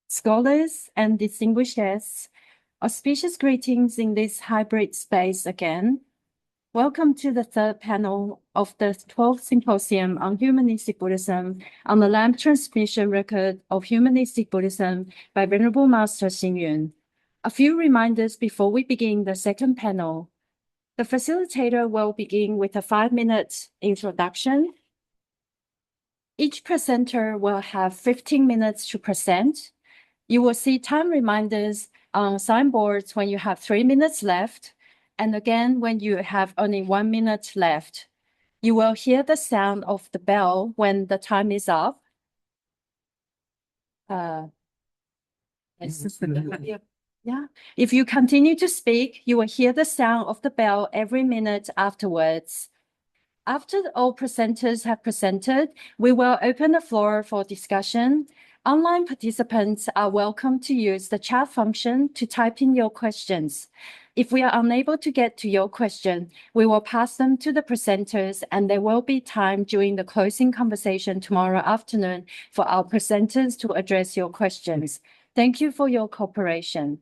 Scholars and distinguished guests, auspicious greetings in this hybrid space again. Welcome to the third panel of the 12th Symposium on Humanistic Buddhism on the Lamp Transmission Record of Humanistic Buddhism by Venerable Master Xing. A few reminders before we begin the second panel. The facilitator will begin with a 5-minute introduction. Each presenter will have 15 minutes to present. You will see time reminders on signboards when you have 3 minutes left, and again when you have only 1 minute left. You will hear the sound of the bell when the time is up. Yeah. If you continue to speak, you will hear the sound of the bell every minute afterwards. After all presenters have presented, we will open the floor for discussion. Online participants are welcome to use the chat function to type in your questions. If we are unable to get to your question, we will pass them to the presenters, and there will be time during the closing conversation tomorrow afternoon for our presenters to address your questions. Thank you for your cooperation.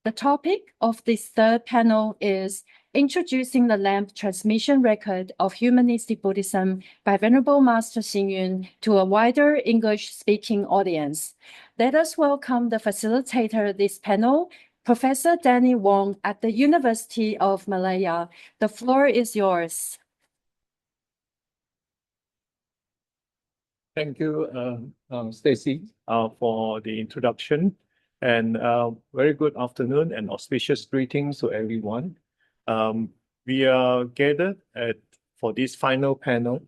The topic of this third panel is Introducing the Lamp Transmission Record of Humanistic Buddhism by Venerable Master Xing to a wider English-speaking audience. Let us welcome the facilitator of this panel, Professor Danny Wong at the University of Malaya. The floor is yours. Thank you, Stacy, for the introduction. And very good afternoon and auspicious greetings to everyone. We are gathered for this final panel,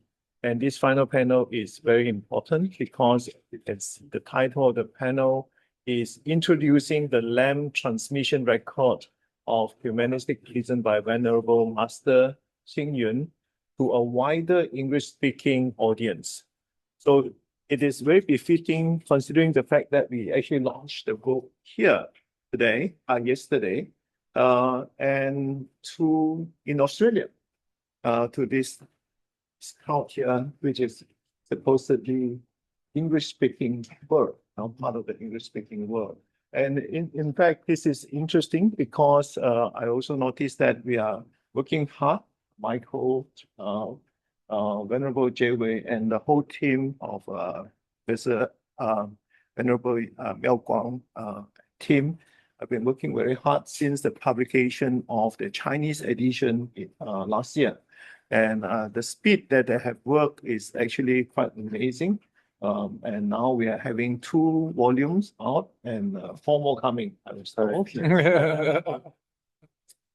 and this final panel is very important because the title of the panel is Introducing the Lamp Transmission Record of Humanistic Buddhism by Venerable Master Xing to a wider English-speaking audience. So it is very befitting considering the fact that we actually launched the book here yesterday, and in Australia, to this crowd here, which is supposedly English-speaking world, part of the English-speaking world. And in fact, this is interesting because I also noticed that we are working hard, Michael, Venerable Juewei, and the whole team of Venerable Miao Guang team have been working very hard since the publication of the Chinese edition last year. And the speed that they have worked is actually quite amazing. And now we are having 2 volumes out and 4 more coming, I was told.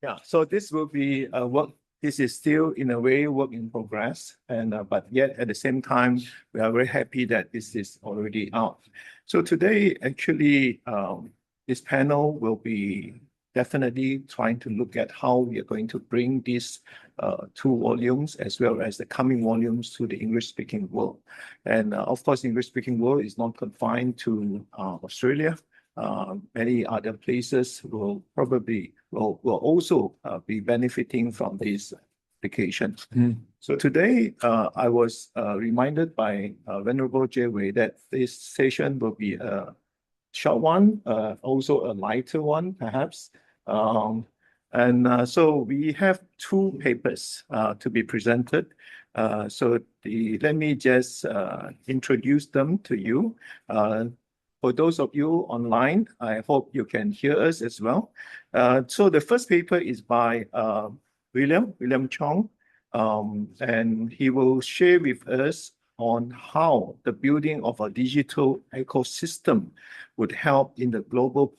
Yeah, so this will be work. This is still, in a way, work in progress, but yet at the same time, we are very happy that this is already out. So today, actually, this panel will be definitely trying to look at how we are going to bring these 2 volumes as well as the coming volumes to the English-speaking world. And of course, English-speaking world is not confined to Australia. Many other places will also be benefiting from this application. So today, I was reminded by Venerable Juewei that this session will be a short one, also a lighter one, perhaps. So we have 2 papers to be presented. Let me just introduce them to you. For those of you online, I hope you can hear us as well. So the first paper is by William Chong, and he will share with us on how the building of a digital ecosystem would help in the global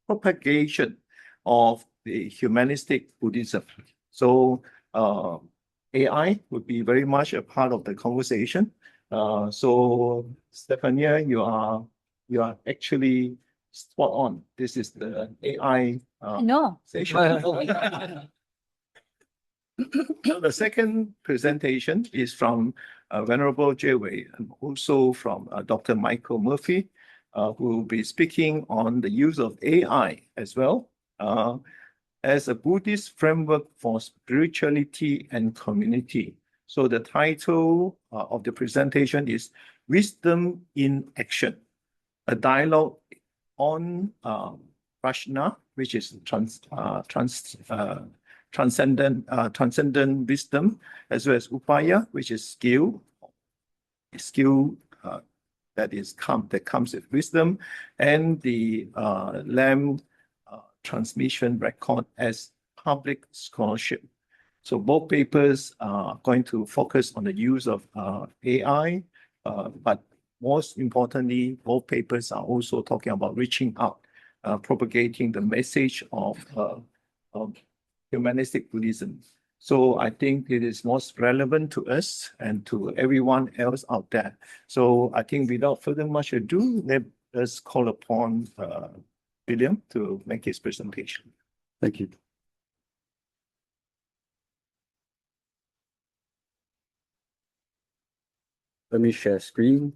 propagation of the humanistic Buddhism. So AI would be very much a part of the conversation. So Stephania, you are actually spot on. This is the AI session. The second presentation is from Venerable Juewei and also from Dr. Michael Murphy, who will be speaking on the use of AI as well as a Buddhist framework for spirituality and community. So the title of the presentation is Wisdom in Action. a dialogue on Prajñā, which is transcendent wisdom, as well as Upāya, which is skill that comes with wisdom, and the LAM transmission record as public scholarship. So both papers are going to focus on the use of AI, but most importantly, both papers are also talking about reaching out, propagating the message of Humanistic Buddhism. So I think it is most relevant to us and to everyone else out there. So I think without further much ado, let us call upon William to make his presentation. Thank you. Let me share screen.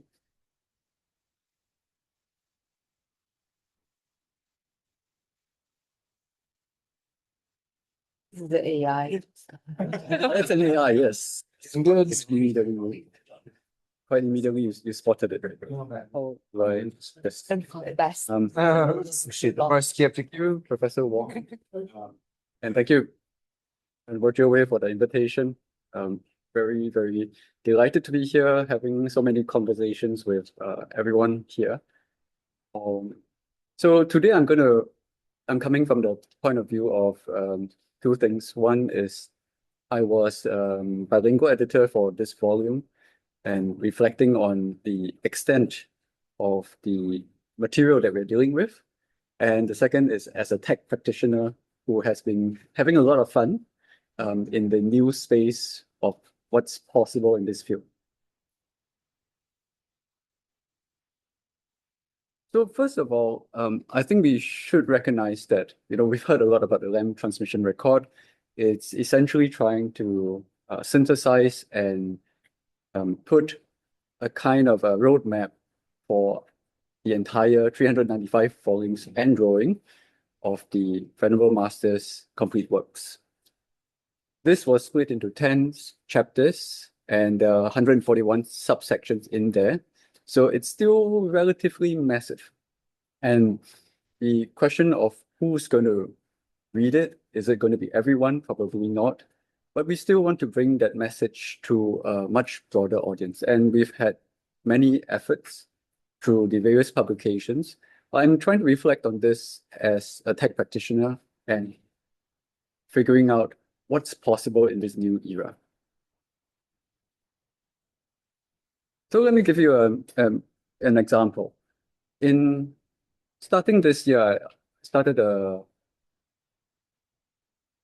The AI. It's an AI, yes. It's immediately, quite immediately you spotted it. Oh, right. Yes. Best. Thank you, Professor Wong. And thank you, and Juewei for the invitation. Very, very delighted to be here, having so many conversations with everyone here. So today I'm coming from the point of view of two things. One is I was bilingual editor for this volume and reflecting on the extent of the material that we're dealing with. And the second is as a tech practitioner who has been having a lot of fun in the new space of what's possible in this field. So first of all, I think we should recognize that, we've heard a lot about the LAM transmission record. It's essentially trying to synthesize and put a kind of a roadmap for the entire 395 volumes and growing of the Venerable Master's complete works. This was split into 10 chapters and 141 subsections in there. So it's still relatively massive. And the question of who's going to read it, is it going to be everyone? Probably not. But we still want to bring that message to a much broader audience. And we've had many efforts through the various publications. I'm trying to reflect on this as a tech practitioner and figuring out what's possible in this new era. So let me give you an example. In starting this year, I started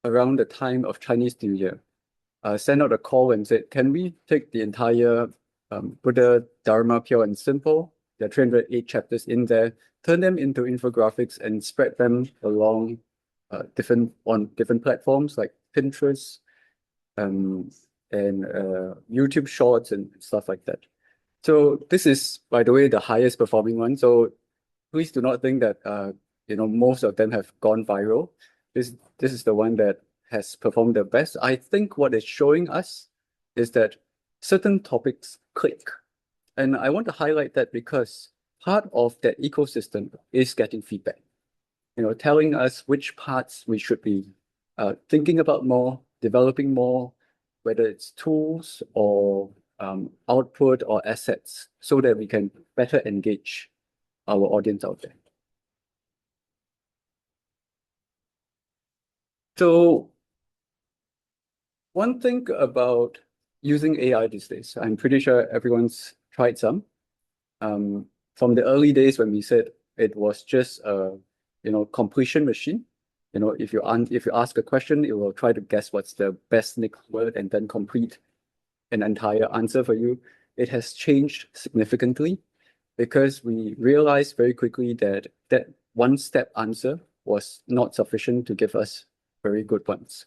around the time of Chinese New Year. I sent out a call and said, can we take the entire Buddha Dharma Pure and Simple, there are 308 chapters in there, turn them into infographics and spread them along on different platforms like Pinterest and YouTube Shorts and stuff like that. So this is, by the way, the highest performing one. So please do not think that most of them have gone viral. This is the one that has performed the best. I think what it's showing us is that certain topics click. And I want to highlight that because part of that ecosystem is getting feedback, telling us which parts we should be thinking about more, developing more, whether it's tools or output or assets, so that we can better engage our audience out there. So one thing about using AI these days, I'm pretty sure everyone's tried some. From the early days when we said it was just a completion machine. If you ask a question, it will try to guess what's the best next word and then complete an entire answer for you. It has changed significantly because we realized very quickly that that one-step answer was not sufficient to give us very good ones.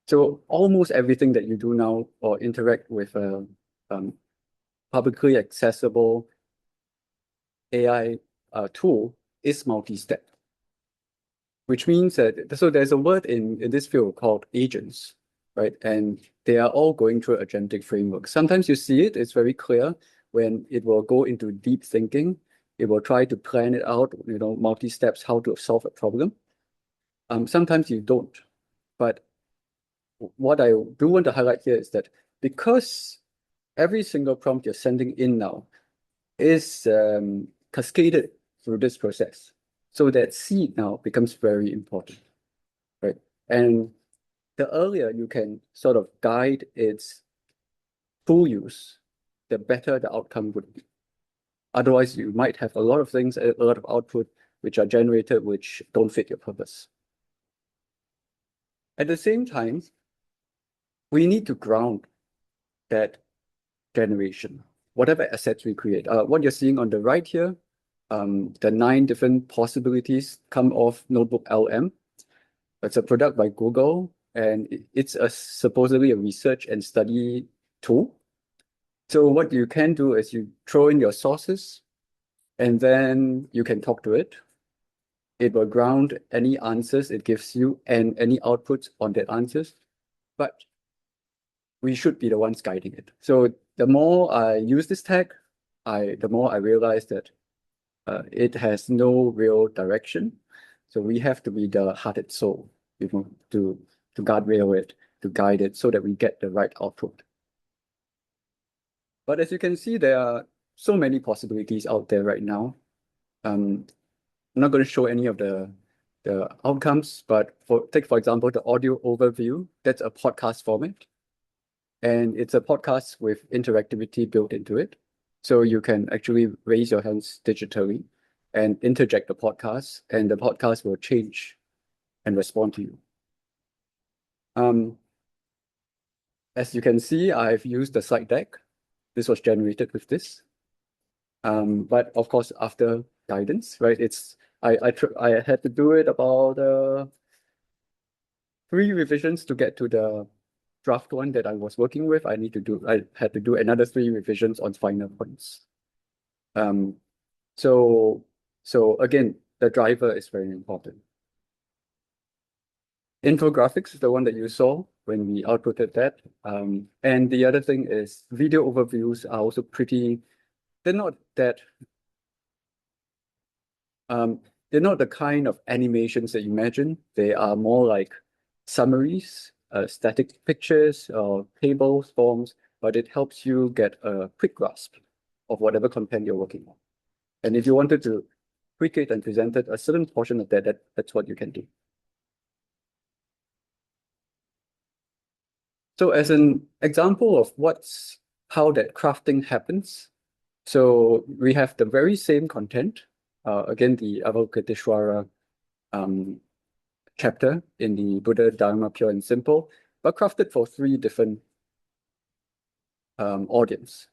So almost everything that you do now or interact with a publicly accessible AI tool is multi-step, which means that, so there's a word in this field called agents, right? And they are all going through agentic framework. Sometimes you see it, it's very clear when it will go into deep thinking. It will try to plan it out, multi-steps, how to solve a problem. Sometimes you don't. But what I do want to highlight here is that because every single prompt you're sending in now is cascaded through this process, so that seed now becomes very important, right? And the earlier you can sort of guide its full use, the better the outcome would be. Otherwise, you might have a lot of things, a lot of output which are generated which don't fit your purpose. At the same time, we need to ground that generation, whatever assets we create. What you're seeing on the right here, the 9 different possibilities come off Notebook LM. It's a product by Google, and it's supposedly a research and study tool. So what you can do is you throw in your sources, and then you can talk to it. It will ground any answers it gives you and any outputs on that answers. But we should be the ones guiding it. So the more I use this tag, the more I realize that it has no real direction. So we have to be the hearted soul, to guardrail it, to guide it so that we get the right output. But as you can see, there are so many possibilities out there right now. I'm not going to show any of the outcomes, but take for example, the audio overview. That's a podcast format. And it's a podcast with interactivity built into it. So you can actually raise your hands digitally and interject the podcast, and the podcast will change and respond to you. As you can see, I've used the slide deck. This was generated with this. But of course, after guidance, right? I had to do it about 3 revisions to get to the draft one that I was working with. I had to do another 3 revisions on final points. So again, the driver is very important. Infographics is the one that you saw when we outputted that. And the other thing is video overviews are also they're not the kind of animations that you imagine. They are more like summaries, static pictures or tables, forms, but it helps you get a quick grasp of whatever content you're working on. And if you wanted to tweak it and present it, a certain portion of that's what you can do. So as an example of how that crafting happens, so we have the very same content, again, the Avalokiteshvara chapter in the Buddha Dharma Pure and Simple, but crafted for 3 different audience.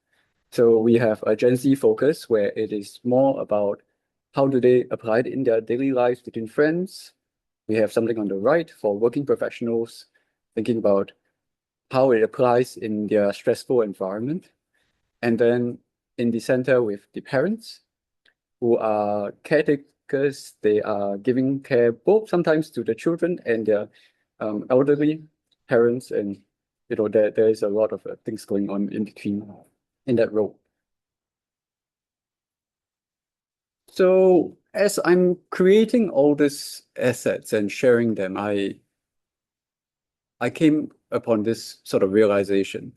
So we have a Gen Z focus where it is more about how do they apply it in their daily lives between friends. We have something on the right for working professionals, thinking about how it applies in their stressful environment. And then in the center with the parents who are caretakers. They are giving care both sometimes to the children and their elderly parents, and there is a lot of things going on in between in that role. So as I'm creating all these assets and sharing them, I came upon this sort of realization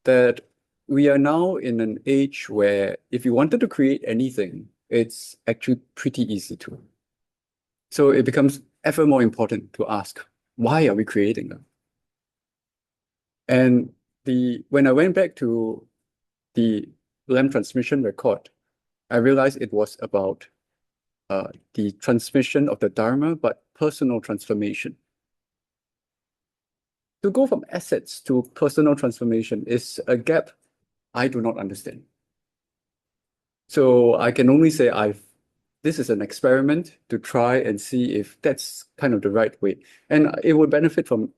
that we are now in an age where if you wanted to create anything, it's actually pretty easy to. So it becomes ever more important to ask, why are we creating them? And when I went back to the LAM transmission record, I realized it was about the transmission of the Dharma, but personal transformation. To go from assets to personal transformation is a gap I do not understand. So I can only say this is an experiment to try and see if that's kind of the right way. And it would benefit from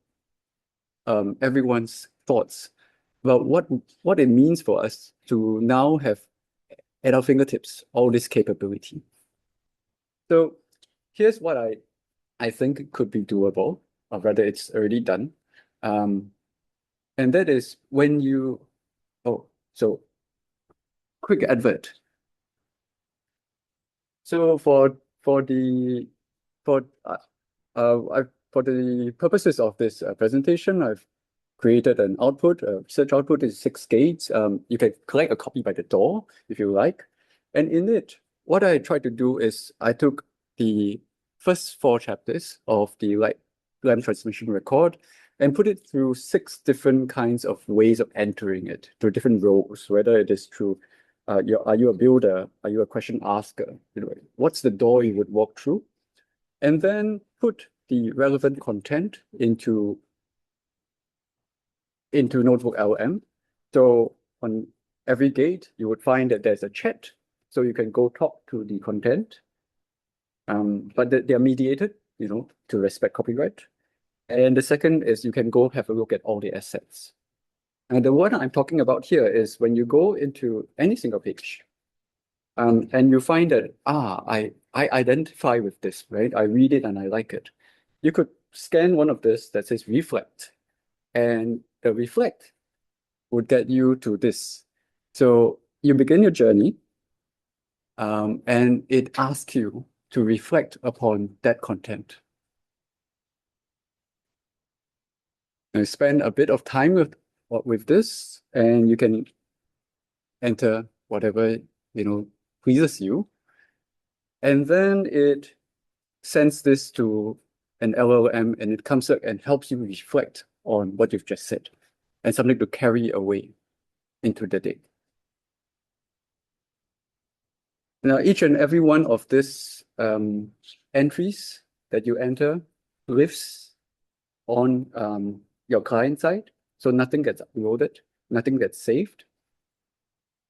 everyone's thoughts about what it means for us to now have at our fingertips all this capability. So here's what I think could be doable, or rather it's already done. And that is when so quick advert. So for the purposes of this presentation, I've created an output. Search output is 6 gates. You can collect a copy by the door if you like. And in it, what I tried to do is I took the first 4 chapters of the lamp transmission record and put it through 6 different kinds of ways of entering it, through different roles, whether it is through are you a builder? Are you a question asker? You know, what's the door you would walk through? And then put the relevant content into Notebook LM. So on every gate, you would find that there's a chat, so you can go talk to the content. But they are mediated, you know, to respect copyright. And the second is you can go have a look at all the assets. And the one I'm talking about here is when you go into any single page, and you find that, I identify with this, right? I read it and I like it. You could scan one of this that says reflect, and the reflect would get you to this. So you begin your journey, and it asks you to reflect upon that content. And spend a bit of time with this, and you can enter whatever, you know, pleases you. And then it sends this to an LLM, and it comes up and helps you reflect on what you've just said, and something to carry away into the day. Now, each and every one of these entries that you enter lives on your client side, so nothing gets uploaded, nothing gets saved,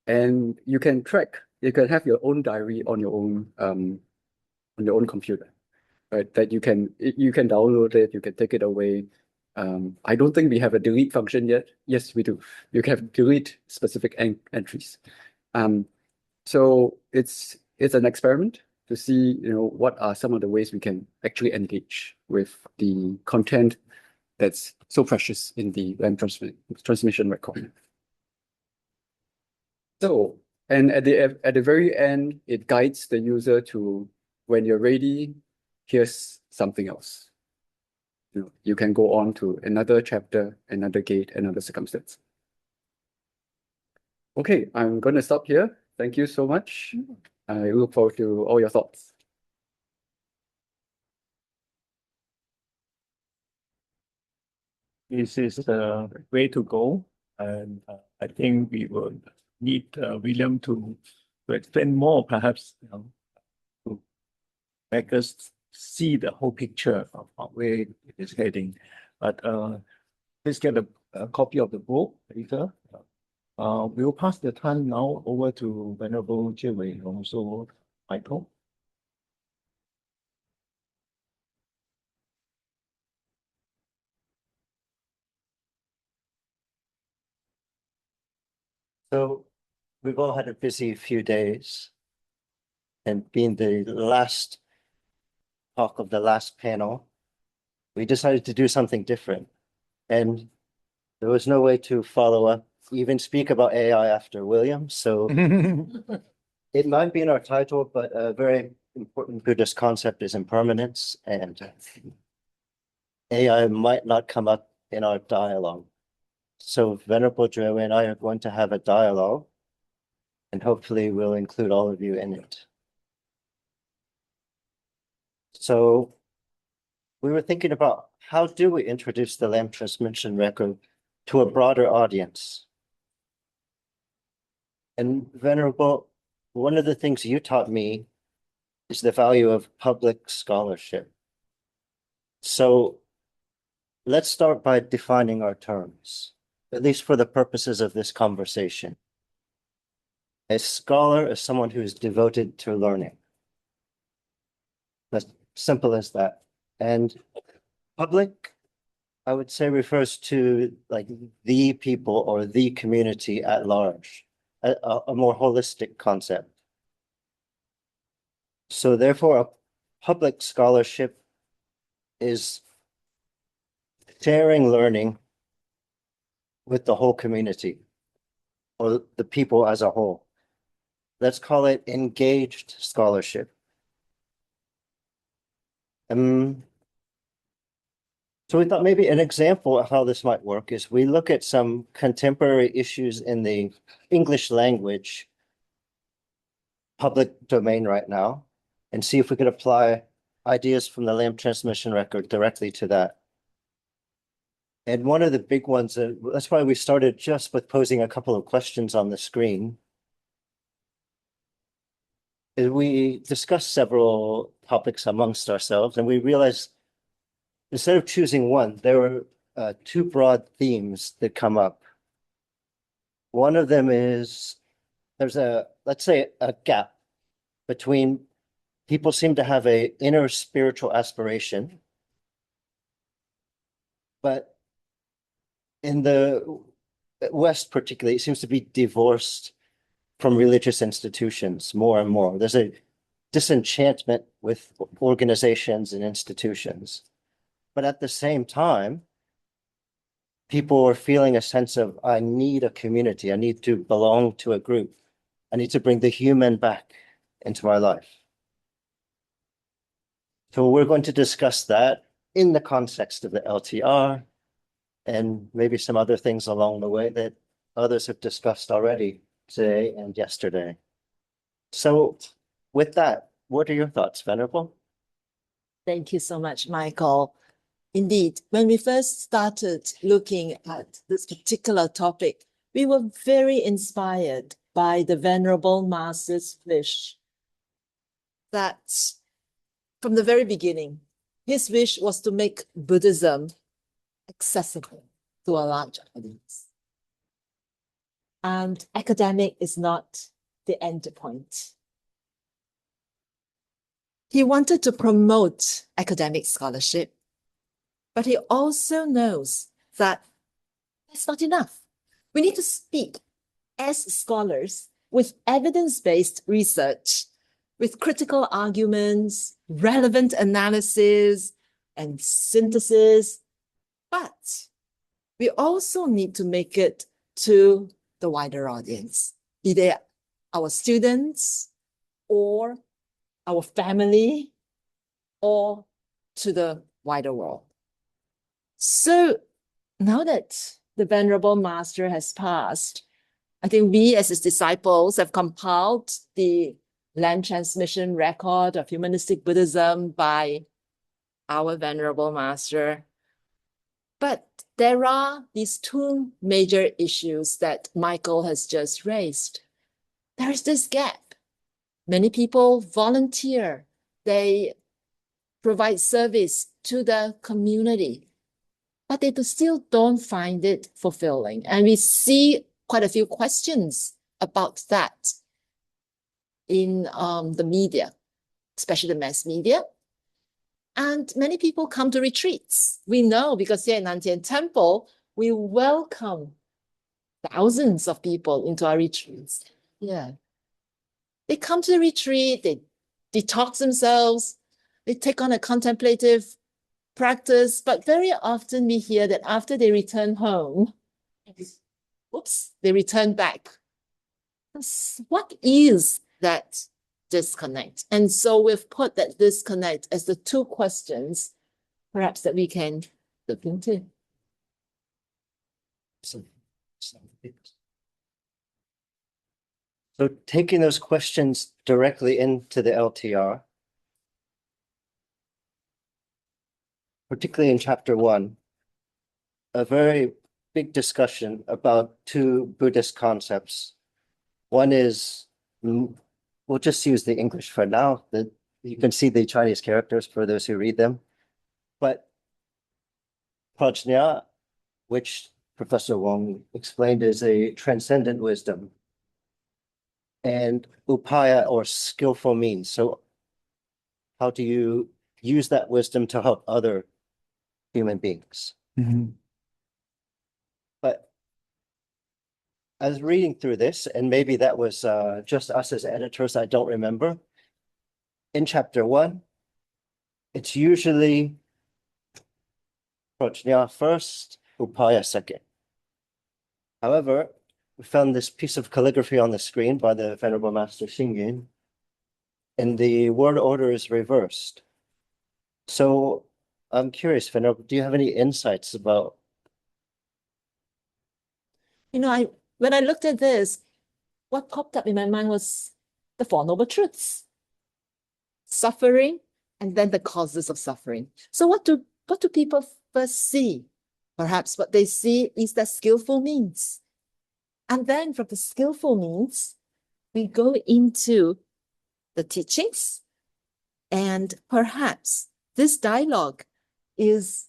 and you can track. You can have your own diary on your own computer, right? That you can download it, you can take it away. I don't think we have a delete function yet. Yes, we do. You can delete specific entries. So it's an experiment to see, you know, what are some of the ways we can actually engage with the content that's so precious in the lamp transmission record. So, and at the very end, it guides the user to, when you're ready, here's something else. You know, you can go on to another chapter, another gate, another circumstance. Okay, I'm going to stop here. Thank you so much. I look forward to all your thoughts. This is the way to go, and I think we will need William to explain more, perhaps, you know, to make us see the whole picture of where it is heading. But please get a copy of the book later. We'll pass the time now over to Venerable Juewei, also Michael. So we've all had a busy few days, and being the last talk of the last panel, we decided to do something different. And there was no way to follow up, even speak about AI after William. So it might be in our title, but a very important Buddhist concept is impermanence, and AI might not come up in our dialogue. So Venerable Juewei and I are going to have a dialogue, and hopefully we'll include all of you in it. So we were thinking about, how do we introduce the lamp transmission record to a broader audience? And Venerable, one of the things you taught me is the value of public scholarship. So let's start by defining our terms, at least for the purposes of this conversation. A scholar is someone who is devoted to learning. That's simple as that. And public, I would say, refers to like the people or the community at large, a more holistic concept. So therefore, a public scholarship is sharing learning with the whole community or the people as a whole. Let's call it engaged scholarship. So we thought maybe an example of how this might work is we look at some contemporary issues in the English language public domain right now and see if we could apply ideas from the Lamb transmission record directly to that. And one of the big ones, that's why we started just with posing a couple of questions on the screen, is we discussed several topics amongst ourselves, and we realized instead of choosing one, there were two broad themes that come up. One of them is there's let's say, a gap between people seem to have an inner spiritual aspiration, but in the West particularly, it seems to be divorced from religious institutions more and more. There's a disenchantment with organizations and institutions. But at the same time, people are feeling a sense of, I need a community. I need to belong to a group. I need to bring the human back into my life. So we're going to discuss that in the context of the LTR and maybe some other things along the way that others have discussed already today and yesterday. So with that, what are your thoughts, Venerable? Thank you so much, Michael. Indeed, when we first started looking at this particular topic, we were very inspired by the Venerable Master's wish that from the very beginning, his wish was to make Buddhism accessible to a large audience. And academic is not the end point. He wanted to promote academic scholarship, but he also knows that that's not enough. We need to speak as scholars with evidence-based research, with critical arguments, relevant analysis, and synthesis. But we also need to make it to the wider audience, be they our students or our family or to the wider world. So now that the Venerable Master has passed, I think we as his disciples have compiled the land transmission record of Humanistic Buddhism by our Venerable Master. But there are these two major issues that Michael has just raised. There is this gap. Many people volunteer. They provide service to the community, but they still don't find it fulfilling. And we see quite a few questions about that in the media, especially the mass media. And many people come to retreats. We know because here in Nantian Temple, we welcome thousands of people into our retreats. Yeah. They come to the retreat, they detox themselves, they take on a contemplative practice, but very often we hear that after they return home, they return back. What is that disconnect? And so we've put that disconnect as the two questions perhaps that we can look into. So taking those questions directly into the LTR, particularly in chapter 1, a very big discussion about two Buddhist concepts. One is, we'll just use the English for now. You can see the Chinese characters for those who read them. But Prajñā, which Professor Wong explained, is a transcendent wisdom. And Upāya, or skillful means. So how do you use that wisdom to help other human beings? Mhm. But I was reading through this, and maybe that was just us as editors, I don't remember. In chapter 1, it's usually Prajñā first, Upāya second. However, we found this piece of calligraphy on the screen by the Venerable Master Xingyun, and the word order is reversed. So I'm curious, Venerable, do you have any insights about? You know, when I looked at this, what popped up in my mind was the Four Noble Truths. Suffering, and then the causes of suffering. So what do people first see? Perhaps what they see is the skillful means. And then from the skillful means, we go into the teachings, and perhaps this dialogue is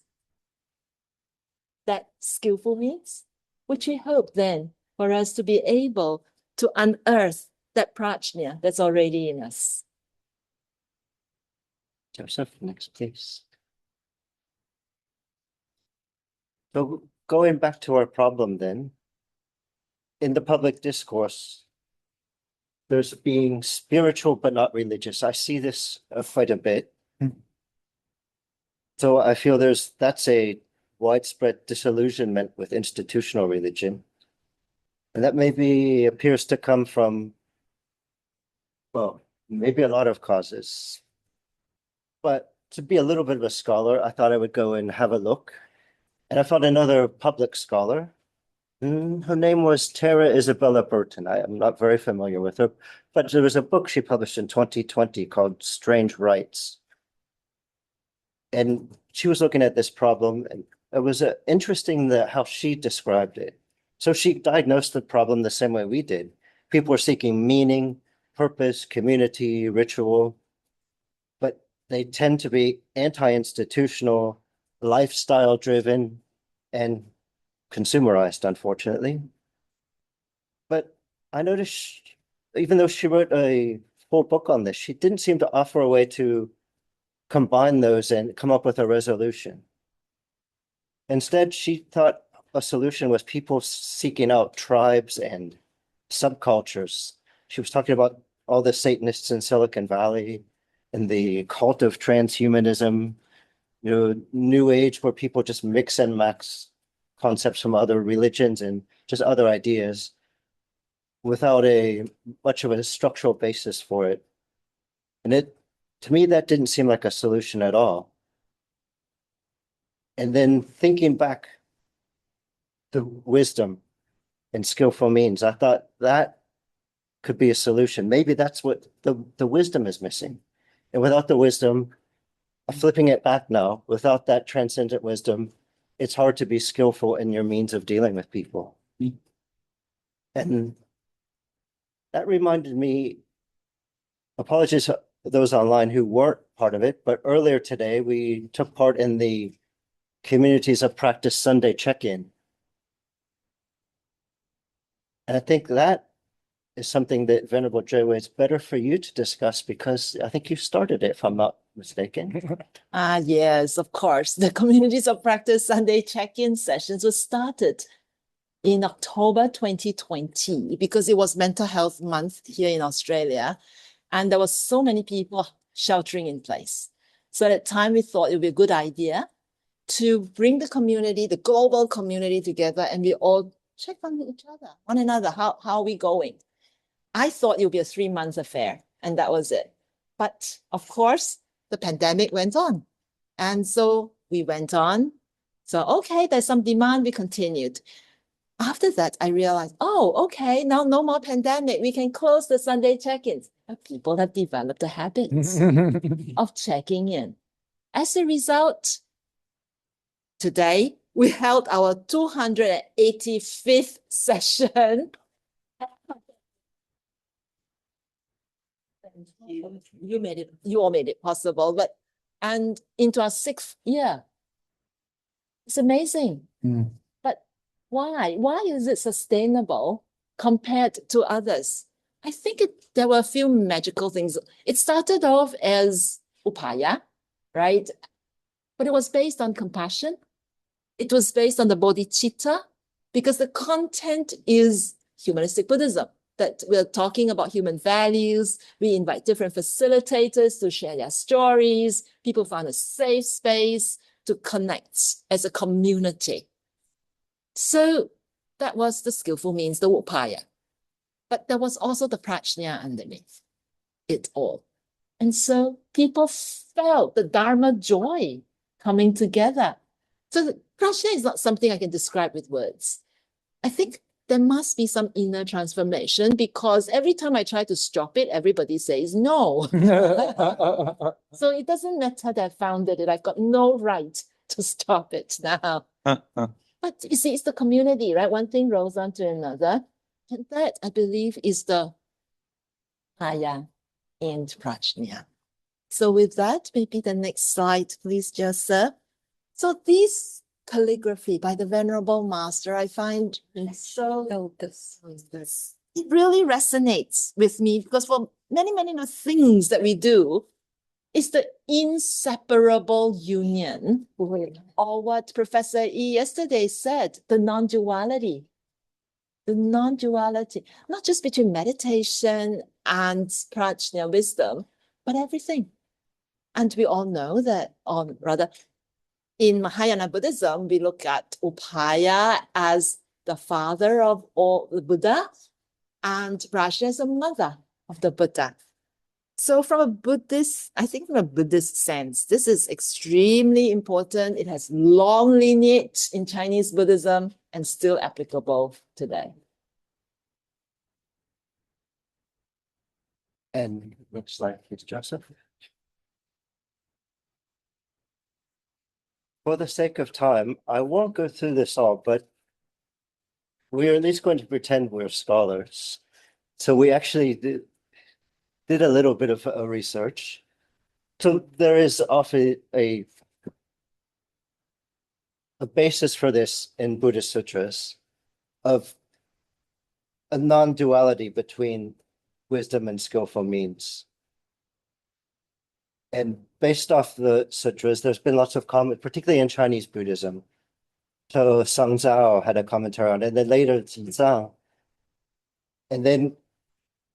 that skillful means, which we hope then for us to be able to unearth that prajñā that's already in us. Joseph, next, please. So going back to our problem then, in the public discourse, there's being spiritual but not religious. I see this quite a bit. So I feel that's a widespread disillusionment with institutional religion. And that maybe appears to come from, well, maybe a lot of causes. But to be a little bit of a scholar, I thought I would go and have a look. And I found another public scholar. Her name was Tara Isabella Burton. I am not very familiar with her, but there was a book she published in 2020 called Strange Rites. And she was looking at this problem, and it was interesting how she described it. So she diagnosed the problem the same way we did. People were seeking meaning, purpose, community, ritual, but they tend to be anti-institutional, lifestyle-driven, and consumerized, unfortunately. But I noticed, even though she wrote a whole book on this, she didn't seem to offer a way to combine those and come up with a resolution. Instead, she thought a solution was people seeking out tribes and subcultures. She was talking about all the Satanists in Silicon Valley and the cult of transhumanism, New Age, where people just mix and match concepts from other religions and just other ideas without much of a structural basis for it. And to me, that didn't seem like a solution at all. And then thinking back to wisdom and skillful means, I thought that could be a solution. Maybe that's what the wisdom is missing. And without the wisdom, flipping it back now, without that transcendent wisdom, it's hard to be skillful in your means of dealing with people. And that reminded me, apologies to those online who weren't part of it, but earlier today, we took part in the Communities of Practice Sunday check-in. And I think that is something that Venerable Juewei, it's better for you to discuss, because I think you started it, if I'm not mistaken. Yes, of course. The Communities of Practice Sunday check-in sessions were started in October 2020 because it was Mental Health Month here in Australia. And there were so many people sheltering in place. So at that time, we thought it would be a good idea to bring the community, the global community together, and we all check on each other, one another. How are we going? I thought it would be a 3-month affair, and that was it. But of course, the pandemic went on. And so we went on. So, okay, there's some demand, we continued. After that, I realized, oh, okay, now no more pandemic. We can close the Sunday check-ins. But people have developed a habit of checking in. As a result, today, we held our 285th session. You made it, you all made it possible, and into our 6th year. It's amazing. But why? Why is it sustainable compared to others? I think there were a few magical things. It started off as Upāya, right? But it was based on compassion. It was based on the bodhicitta, because the content is Humanistic Buddhism, that we're talking about human values. We invite different facilitators to share their stories. People found a safe space to connect as a community. So that was the skillful means, the Upāya. But there was also the Prajñā underneath it all. And so people felt the Dharma joy coming together. So the Prajñā is not something I can describe with words. I think there must be some inner transformation because every time I try to stop it, everybody says no. So it doesn't matter that I founded it. I've got no right to stop it now. But you see, it's the community, right? One thing rolls on to another. And that, I believe, is the Upāya in Prajñā. So with that, maybe the next slide, please, Joseph. So this calligraphy by the Venerable Master, I find so it really resonates with me because for many, many things that we do, it's the inseparable union, or what Professor E yesterday said, the non-duality. The non-duality, not just between meditation and Prajñā wisdom, but everything. And we all know that, or rather, in Mahayana Buddhism, we look at Upāya as the father of all the Buddha, and Prajñā as the mother of the Buddha. So from a Buddhist, I think from a Buddhist sense, this is extremely important. It has long lineage in Chinese Buddhism and still applicable today. And looks like it's Joseph. For the sake of time, I won't go through this all, but we're at least going to pretend we're scholars. So we actually did a little bit of research. So there is often a basis for this in Buddhist sutras of a non-duality between wisdom and skillful means. And based off the sutras, there's been lots of comment, particularly in Chinese Buddhism. So Song Zhao had a commentary on it, and then later Zhang. And then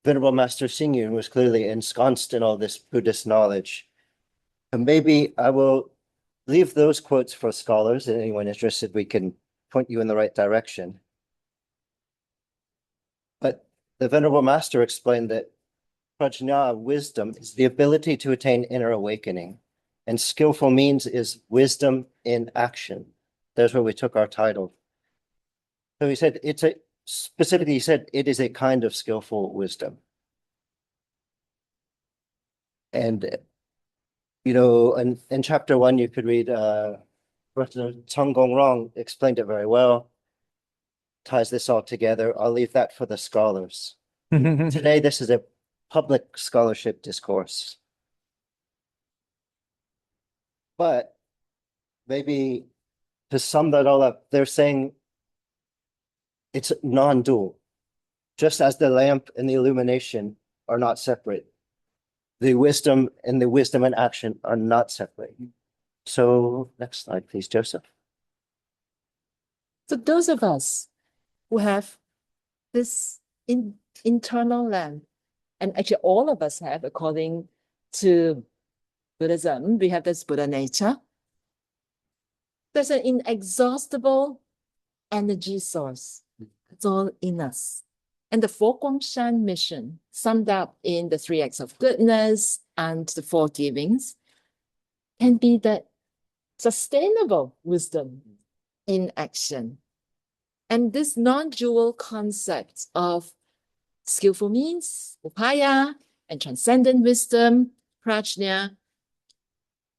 Venerable Master Xingyun was clearly ensconced in all this Buddhist knowledge. And maybe I will leave those quotes for scholars, and anyone interested, we can point you in the right direction. But the Venerable Master explained that Prajñā, wisdom, is the ability to attain inner awakening, and skillful means is wisdom in action. That's where we took our title. So he said, specifically he said, it is a kind of skillful wisdom. And, you know, in chapter 1, you could read, Chong Rong explained it very well, ties this all together. I'll leave that for the scholars. Today, this is a public scholarship discourse. But maybe to sum that all up, they're saying it's non-dual. Just as the lamp and the illumination are not separate, the wisdom and action are not separate. So next slide, please, Joseph. So those of us who have this internal lamp, and actually all of us have, according to Buddhism, we have this Buddha nature. There's an inexhaustible energy source. It's all in us. And the Four Guangshan mission, summed up in the 3 acts of goodness and the 4 givings, can be that sustainable wisdom in action. And this non-dual concept of skillful means, Upāya, and transcendent wisdom, Prajñā,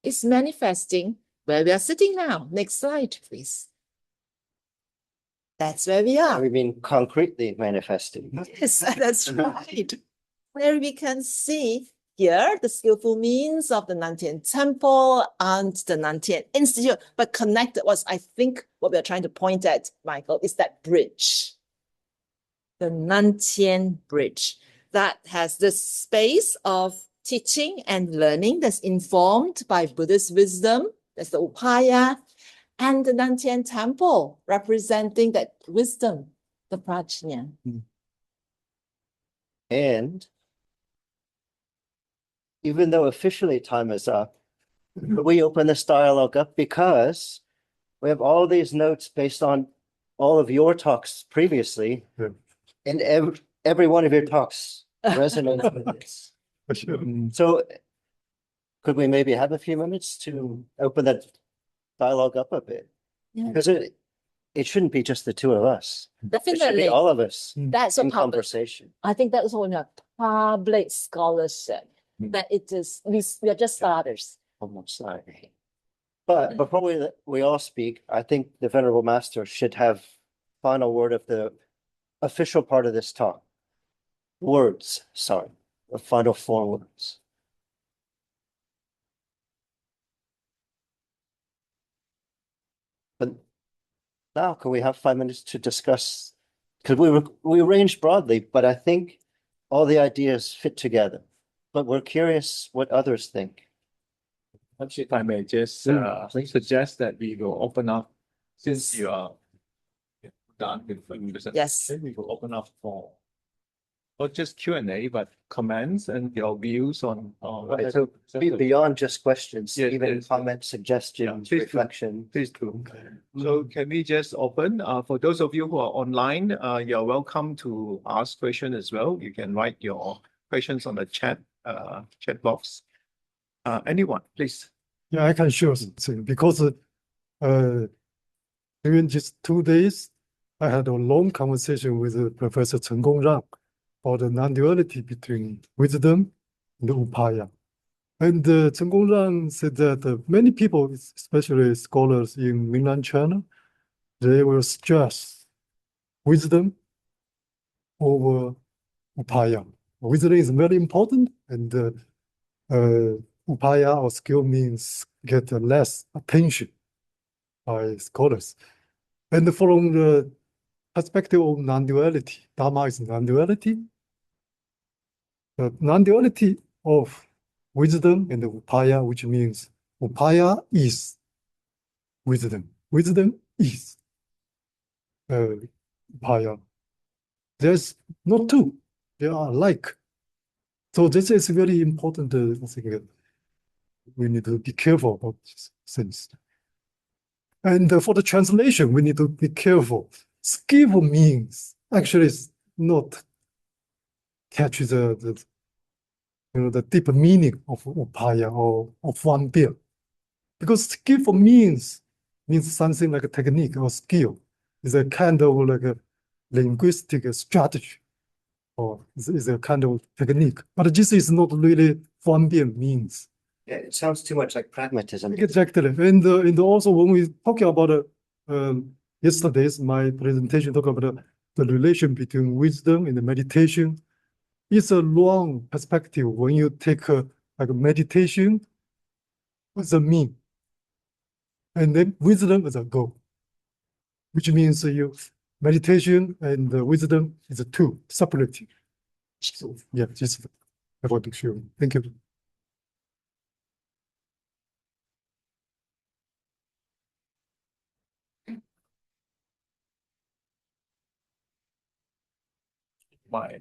is manifesting where we are sitting now. Next slide, please. That's where we are. I mean, concretely manifesting. Yes, that's right. Where we can see here the skillful means of the Nantian Temple and the Nantian Institute, but connected was, I think, what we're trying to point at, Michael, is that bridge. The Nantian bridge that has this space of teaching and learning that's informed by Buddhist wisdom. That's the Upāya, and the Nantian Temple representing that wisdom, the Prajñā. And even though officially time is up, we open this dialogue up because we have all these notes based on all of your talks previously, and every one of your talks resonates with this. So could we maybe have a few minutes to open that dialogue up a bit? Yeah. Because it shouldn't be just the two of us. It should be Definitely. all of us That's in a public. conversation. I think that's all in a public scholarship. That it is, we are just starters. Almost like. But before we all speak, I think the Venerable Master should have final word of the official part of this talk. Words, sorry, the final 4 words. But now, can we have 5 minutes to discuss? Because we arranged broadly, but I think all the ideas fit together. But we're curious what others think. Perhaps if I may just suggest that we will open up, since you are done with the presentation, Yes. we will open up for not just Q&A, but comments and your views on. Right, so beyond just questions, Yes, even yes. comments, suggestions, please do. reflection. Please do. So can we just open, for those of you who are online, you're welcome to ask questions as well. You can write your questions on the chat box. Anyone, please. Yeah, I can share something because during these 2 days, I had a long conversation with Professor Cheng Gongrang about the non-duality between wisdom and Upāya. And Cheng Gongrang said that many people, especially scholars in mainland China, they will stress wisdom over Upāya. Wisdom is very important, and Upāya or skill means get less attention by scholars. And from the perspective of non-duality, Dharma is non-duality. The non-duality of wisdom and Upāya, which means Upāya is wisdom. Wisdom is Upāya. There's not two. They are alike. So this is very important thing. We need to be careful about this sense. And for the translation, we need to be careful. Skillful means actually is not catch the deep meaning of Upāya or of one bill. Because skillful means something like a technique or skill. It's a kind of like a linguistic strategy, or is a kind of technique. But this is not really one bill means. Yeah, it sounds too much like pragmatism. Exactly. And also when we talking about yesterday's my presentation talk about the relation between wisdom and the meditation. It's a long perspective when you take like meditation as a mean, and then wisdom as a goal, which means you meditation and wisdom is a two separate. So yeah, just I want to show. Thank you.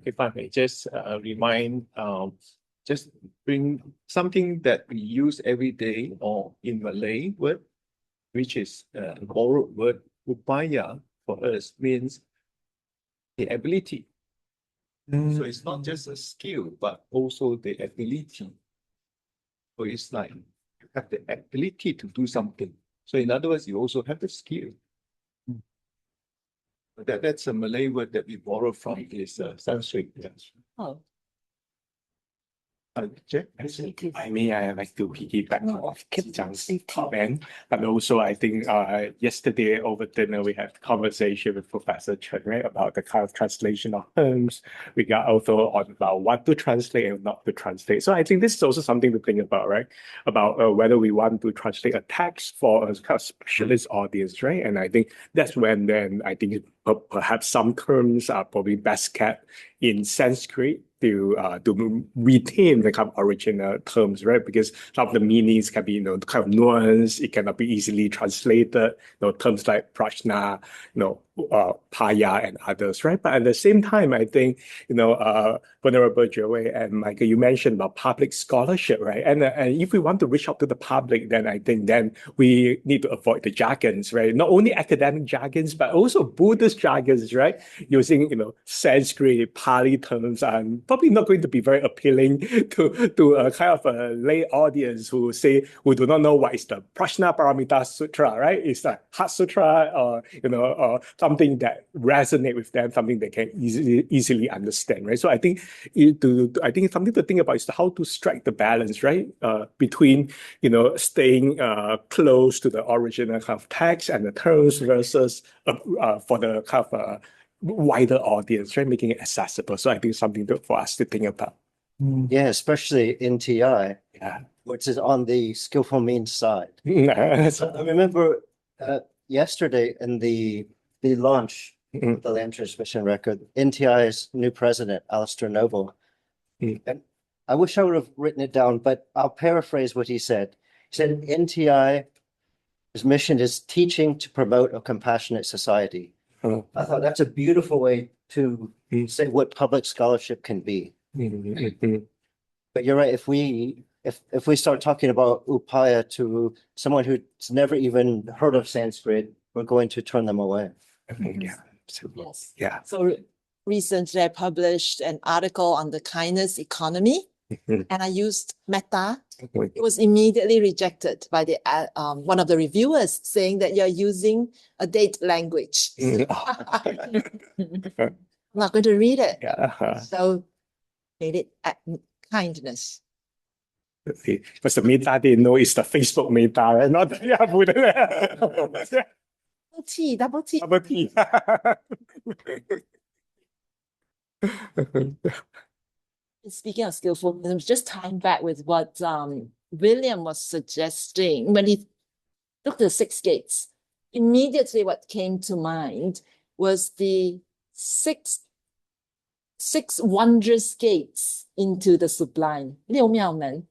If I may just remind, just bring something that we use every day or in Malay word, which is borrowed word. Upāya for us means the ability. So it's not just a skill, but also the ability. So it's like you have the ability to do something. So in other words, you also have the skill. That's a Malay word that we borrow from this Sanskrit. Yes. Oh. Jack? I mean, I like to piggyback off Zhang's comment, but also I think yesterday over dinner we had a conversation with Professor Chen, right, about the kind of translation of terms. We got also on about what to translate and not to translate. So I think this is also something to think about, right? About whether we want to translate a text for a kind of specialist audience, right? And I think that's when then I think perhaps some terms are probably best kept in Sanskrit to retain the kind of original terms, right? Because some of the meanings can be, kind of nuanced. It cannot be easily translated. Terms like Prajñā, Upāya and others, right? But at the same time, I think, Venerable Juewei and Michael, you mentioned about public scholarship, right? And if we want to reach out to the public, then I think then we need to avoid the jargons, right? Not only academic jargons, but also Buddhist jargons, right? Using, Sanskrit, Pali terms are probably not going to be very appealing to a kind of a lay audience who do not know what is the Prajñā Paramita Sutra, right? It's the Heart Sutra, or something that resonate with them, something they can easily understand, right? So I think something to think about is how to strike the balance, right? Between staying close to the original kind of text and the terms versus for the kind of wider audience, right? Making it accessible. So I think something for us to think about. Yeah, especially NTI, Yeah. which is on the skillful means side. Yeah. I remember yesterday in the launch of the land transmission record, NTI's new president, Alistair Noble, and I wish I would have written it down, but I'll paraphrase what he said. He said NTI's mission is teaching to promote a compassionate society. I thought that's a beautiful way to say what public scholarship can be. But you're right, if we start talking about Upāya to someone who's never even heard of Sanskrit, we're going to turn them away. Yeah, absolutely. Yes. Yeah. So recently I published an article on the kindness economy, and I used metta. It was immediately rejected by the one of the reviewers, saying that you're using a date language. I'm not going to read it. Yeah. So made it kindness. Because the meta they know is the Facebook meta, right? Not the Buddha. Double T. Double T. Speaking of skillfulness, just tying back with what William was suggesting when he looked at the 6 gates. Immediately, what came to mind was the six wondrous gates into the sublime, 六妙门.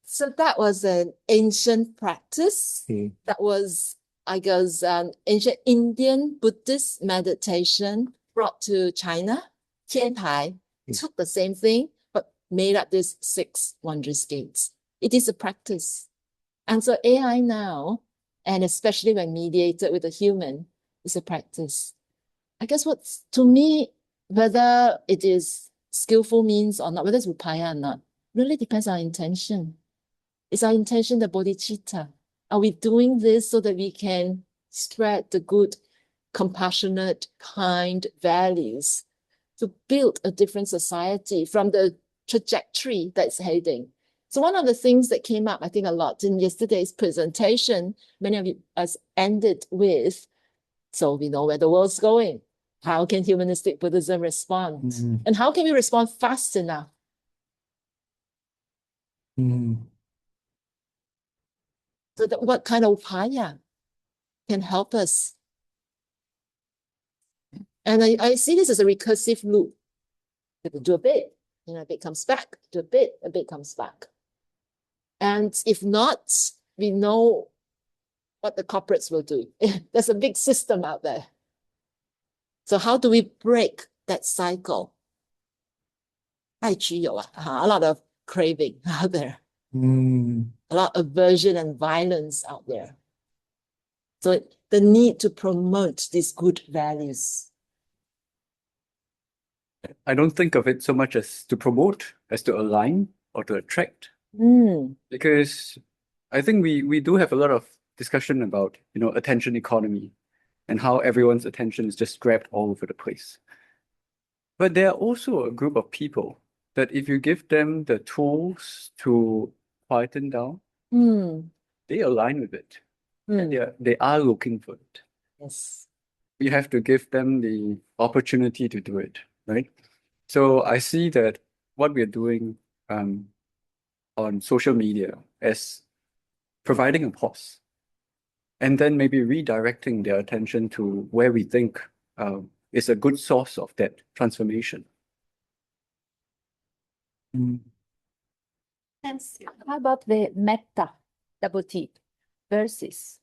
So that was an ancient practice. That was, I guess, an ancient Indian Buddhist meditation brought to China. 天台 took the same thing, but made up these 6 wondrous gates. It is a practice. And so AI now, and especially when mediated with a human, is a practice. I guess what's, to me, whether it is skillful means or not, whether it's Upāya or not, really depends on our intention. Is our intention the bodhicitta? Are we doing this so that we can spread the good, compassionate, kind values to build a different society from the trajectory that's heading? So one of the things that came up, I think, a lot in yesterday's presentation, many of us ended with, so we know where the world's going. How can humanistic Buddhism respond? And how can we respond fast enough? So that what kind of Upāya can help us? And I see this as a recursive loop. If we do a bit, a bit comes back, do a bit comes back. And if not, we know what the corporates will do. There's a big system out there. So how do we break that cycle? A lot of craving out there. A lot of aversion and violence out there. So the need to promote these good values. I don't think of it so much as to promote, as to align or to attract. Because I think we do have a lot of discussion about, attention economy and how everyone's attention is just grabbed all over the place. But there are also a group of people that if you give them the tools to quieten down, they align with it. And they are looking for it. Yes. We have to give them the opportunity to do it, right? So I see that what we're doing on social media as providing a pause and then maybe redirecting their attention to where we think is a good source of that transformation. How about the metta, double T, versus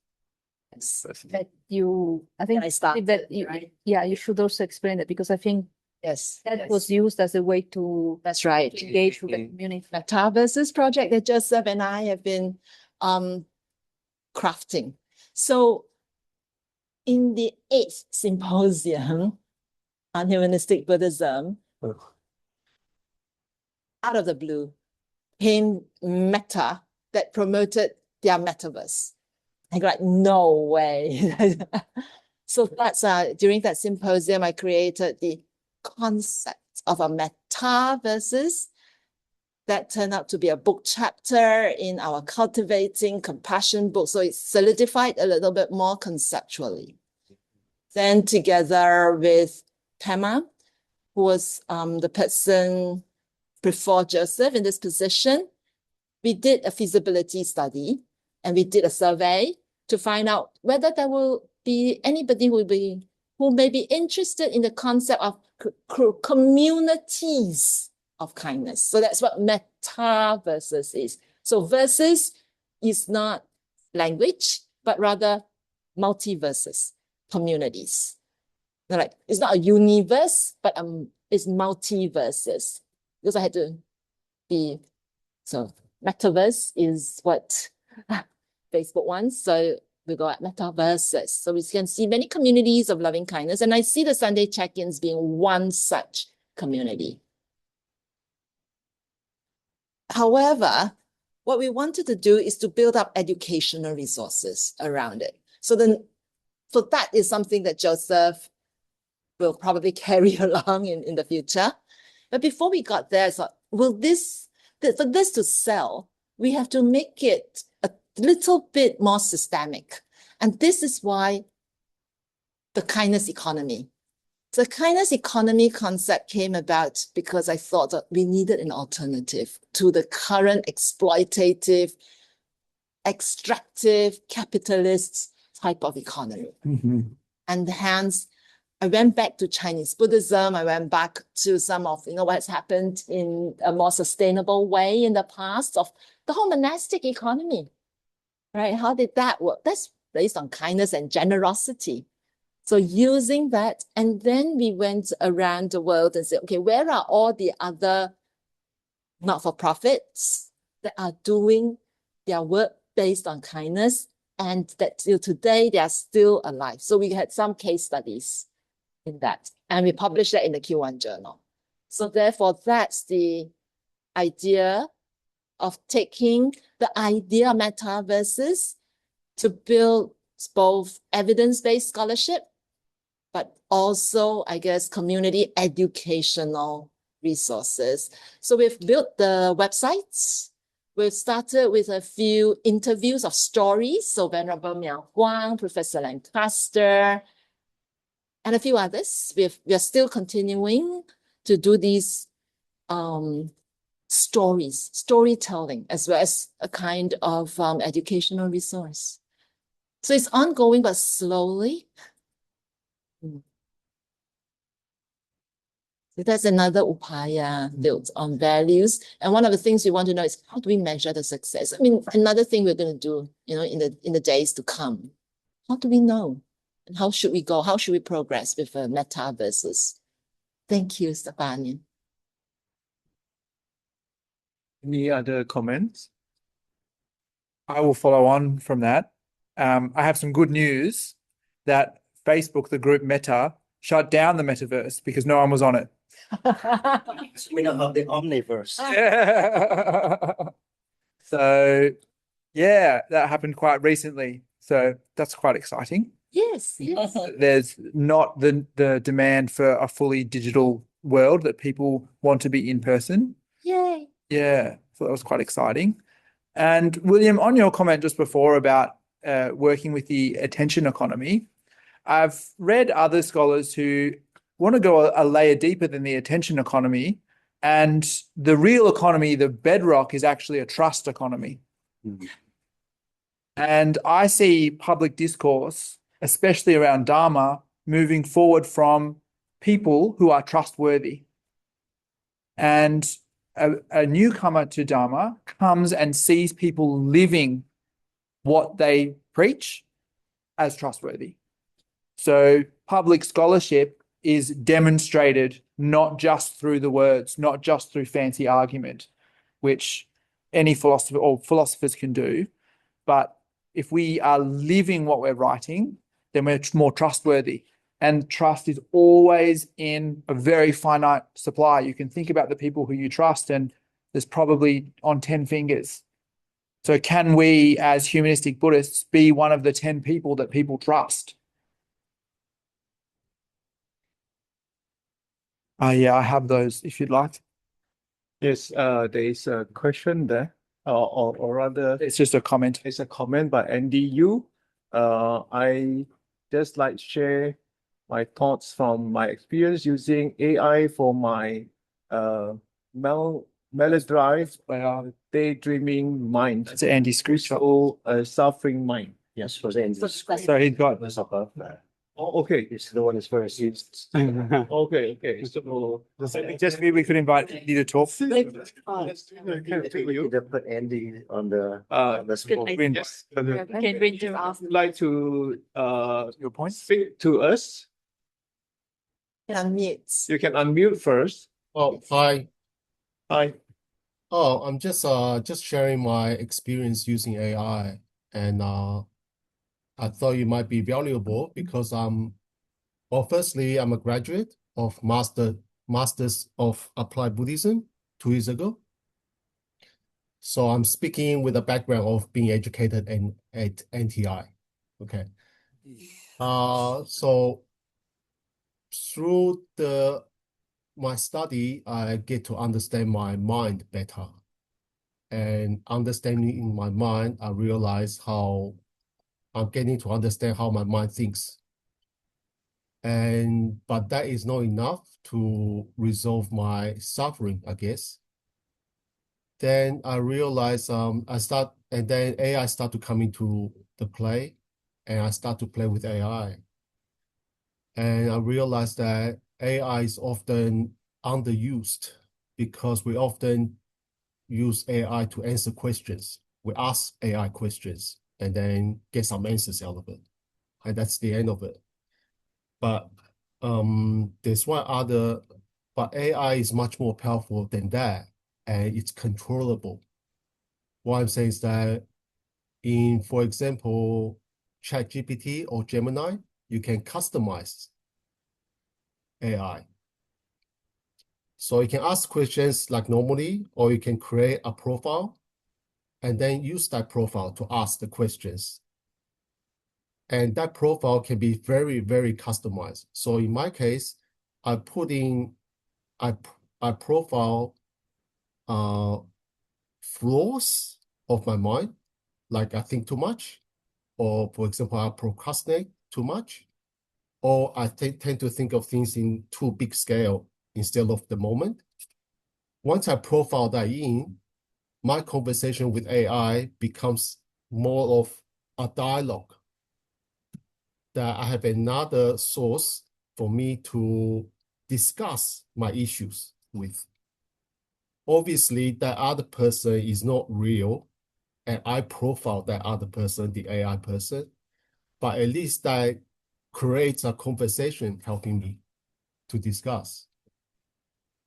Yes. That you, I think Can I start that you, right? yeah, you should also explain it because I think Yes. that yes. was used as a way to That's right. engage with the community. Metaverses project that Joseph and I have been crafting. So in the 8th Symposium on Humanistic Buddhism, out of the blue came Meta that promoted their metaverse. I got no way. So that's during that symposium, I created the concept of a metaverses that turned out to be a book chapter in our Cultivating Compassion book. So it solidified a little bit more conceptually. Then together with Pema, who was the person before Joseph in this position, we did a feasibility study and we did a survey to find out whether there will be anybody who may be interested in the concept of communities of kindness. So that's what metaverses is. So verses is not language, but rather multiverses, communities. Like it's not a universe, but it's multiverses. Because I had to be, so metaverse is what Facebook wants. So we go at metaverses. So we can see many communities of loving kindness. And I see the Sunday check-ins being one such community. However, what we wanted to do is to build up educational resources around it. So that is something that Joseph will probably carry along in the future. But before we got there, I thought, for this to sell, we have to make it a little bit more systemic. And this is why the kindness economy. The kindness economy concept came about because I thought that we needed an alternative to the current exploitative, extractive, capitalist type of economy. And hence, I went back to Chinese Buddhism. I went back to some of what's happened in a more sustainable way in the past of the whole monastic economy, right? How did that work? That's based on kindness and generosity. So using that, and then we went around the world and said, okay, where are all the other not-for-profits that are doing their work based on kindness and that till today they are still alive? So we had some case studies in that, and we published that in the Q1 journal. So therefore, that's the idea of taking the idea of metaverses to build both evidence-based scholarship, but also, I guess, community educational resources. So we've built the websites. We've started with a few interviews of stories. So Venerable Miao Guang, Professor Lancaster, and a few others. We are still continuing to do these storytelling, as well as a kind of educational resource. So it's ongoing, but slowly. So that's another Upāya built on values. And one of the things we want to know is, how do we measure the success? I mean, another thing we're going to do, in the days to come. How do we know? And how should we go? How should we progress with metaverses? Thank you, Stefania. Any other comments? I will follow on from that. I have some good news that Facebook, the group Meta, shut down the metaverse because no one was on it. We don't have the omniverse. So, yeah, that happened quite recently. So that's quite exciting. Yes, yes. There's not the demand for a fully digital world that people want to be in person. Yay. Yeah, so that was quite exciting. And William, on your comment just before about working with the attention economy, I've read other scholars who want to go a layer deeper than the attention economy, and the real economy, the bedrock, is actually a trust economy. And I see public discourse, especially around Dharma, moving forward from people who are trustworthy. And a newcomer to Dharma comes and sees people living what they preach, as trustworthy. So public scholarship is demonstrated not just through the words, not just through fancy argument, which any philosopher or philosophers can do, but if we are living what we're writing, then we're more trustworthy. And trust is always in a very finite supply. You can think about the people who you trust, and there's probably on 10 fingers. So can we, as humanistic Buddhists, be one of the 10 people that people trust? Yeah, I have those if you'd like. Yes, there is a question there, or rather, It's just a comment. it's a comment by Andy Yu. I just like share my thoughts from my experience using AI for my melodrave, daydreaming mind. It's Andy's screenshot. So a suffering mind. Yes, was Andy's screen. So he's got Was above that. Oh, okay. It's the one that's very used. Okay. So just maybe we could invite Andy to talk. let's do We could have put Andy on the spot. yes. Can read to us. Like to Your point? speak to us. Unmute. You can unmute first. Oh, hi. Hi. Oh, I'm just sharing my experience using AI, and I thought it might be valuable because firstly, I'm a graduate of Masters of Applied Buddhism 2 years ago. So I'm speaking with a background of being educated at NTI. Okay. So through my study, I get to understand my mind better. And understanding in my mind, I realize how I'm getting to understand how my mind thinks. But that is not enough to resolve my suffering, I guess. Then I realize and then AI start to come into the play, and I start to play with AI. And I realized that AI is often underused because we often use AI to answer questions. We ask AI questions and then get some answers out of it. And that's the end of it. But there's one other, but AI is much more powerful than that, and it's controllable. What I'm saying is that for example, ChatGPT or Gemini, you can customize AI. So you can ask questions like normally, or you can create a profile and then use that profile to ask the questions. And that profile can be very, very customized. So in my case, I profile flaws of my mind, like I think too much, or for example, I procrastinate too much, or I tend to think of things in too big scale instead of the moment. Once I profile that in, my conversation with AI becomes more of a dialogue, that I have another source for me to discuss my issues with. Obviously, that other person is not real, and I profile that other person, the AI person, but at least that creates a conversation helping me to discuss.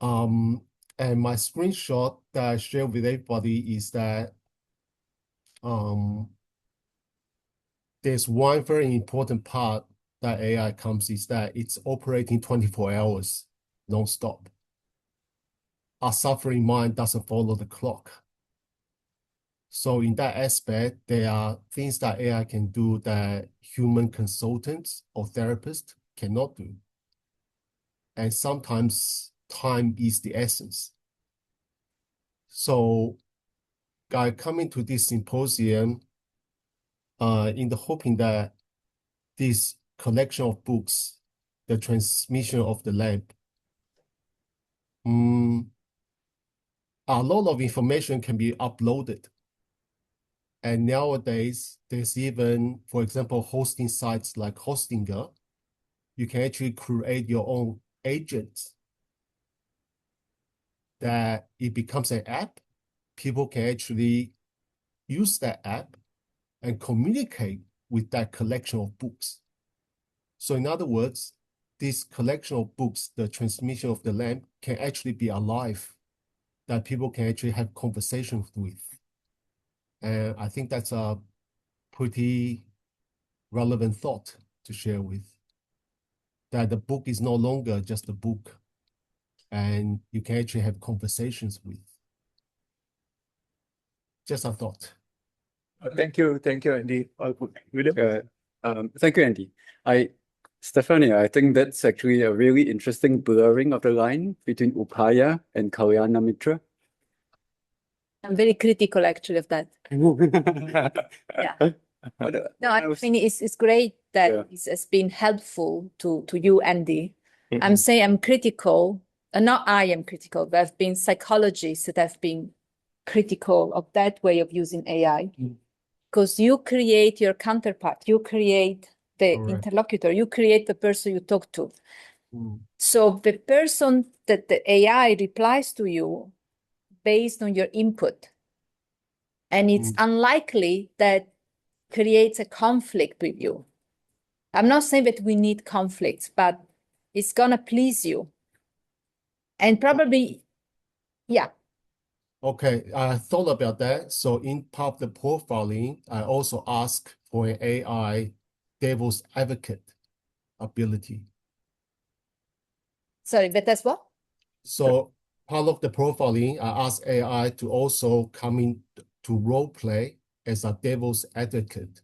And my screenshot that I share with everybody is that there's one very important part that AI comes is that it's operating 24 hours non-stop. Our suffering mind doesn't follow the clock. So in that aspect, there are things that AI can do that human consultants or therapists cannot do. And sometimes time is the essence. So I come into this symposium in the hoping that this collection of books, the transmission of the lamp, a lot of information can be uploaded. And nowadays, there's even, for example, hosting sites like Hostinger. You can actually create your own agents that it becomes an app. People can actually use that app and communicate with that collection of books. So in other words, this collection of books, the transmission of the lamp, can actually be alive, that people can actually have conversations with. And I think that's a pretty relevant thought to share with, that the book is no longer just a book, and you can actually have conversations with. Just a thought. Thank you, Andy. William? Thank you, Andy. Stephanie, I think that's actually a really interesting blurring of the line between Upāya and Kalyana Mitra. I'm very critical actually of that. Yeah. No, I mean, it's great that it's been helpful to you, Andy. I'm saying I'm critical, and not I am critical. There have been psychologists that have been critical of that way of using AI, because you create your counterpart, you create the interlocutor, you create the person you talk to. So the person that the AI replies to you based on your input, and it's unlikely that creates a conflict with you. I'm not saying that we need conflicts, but it's gonna please you. And probably, yeah. Okay, I thought about that. So in part of the profiling, I also ask for an AI devil's advocate ability. Sorry, but that's what? So part of the profiling, I ask AI to also come in to role play as a devil's advocate.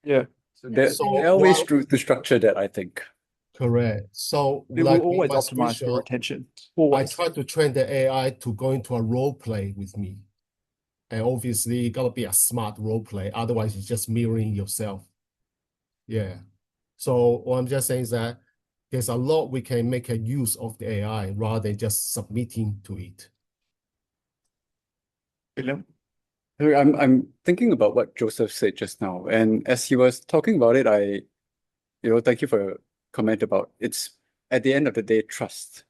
Yeah. So there are ways to structure that, I think. Correct. So It will like always my optimize for screenshot, retention. I Always. try to train the AI to go into a role play with me. And obviously, it gotta be a smart role play. Otherwise, it's just mirroring yourself. Yeah. So what I'm just saying is that there's a lot we can make a use of the AI rather than just submitting to it. William? I'm thinking about what Joseph said just now, and as he was talking about it, thank you for your comment about it's at the end of the day trust,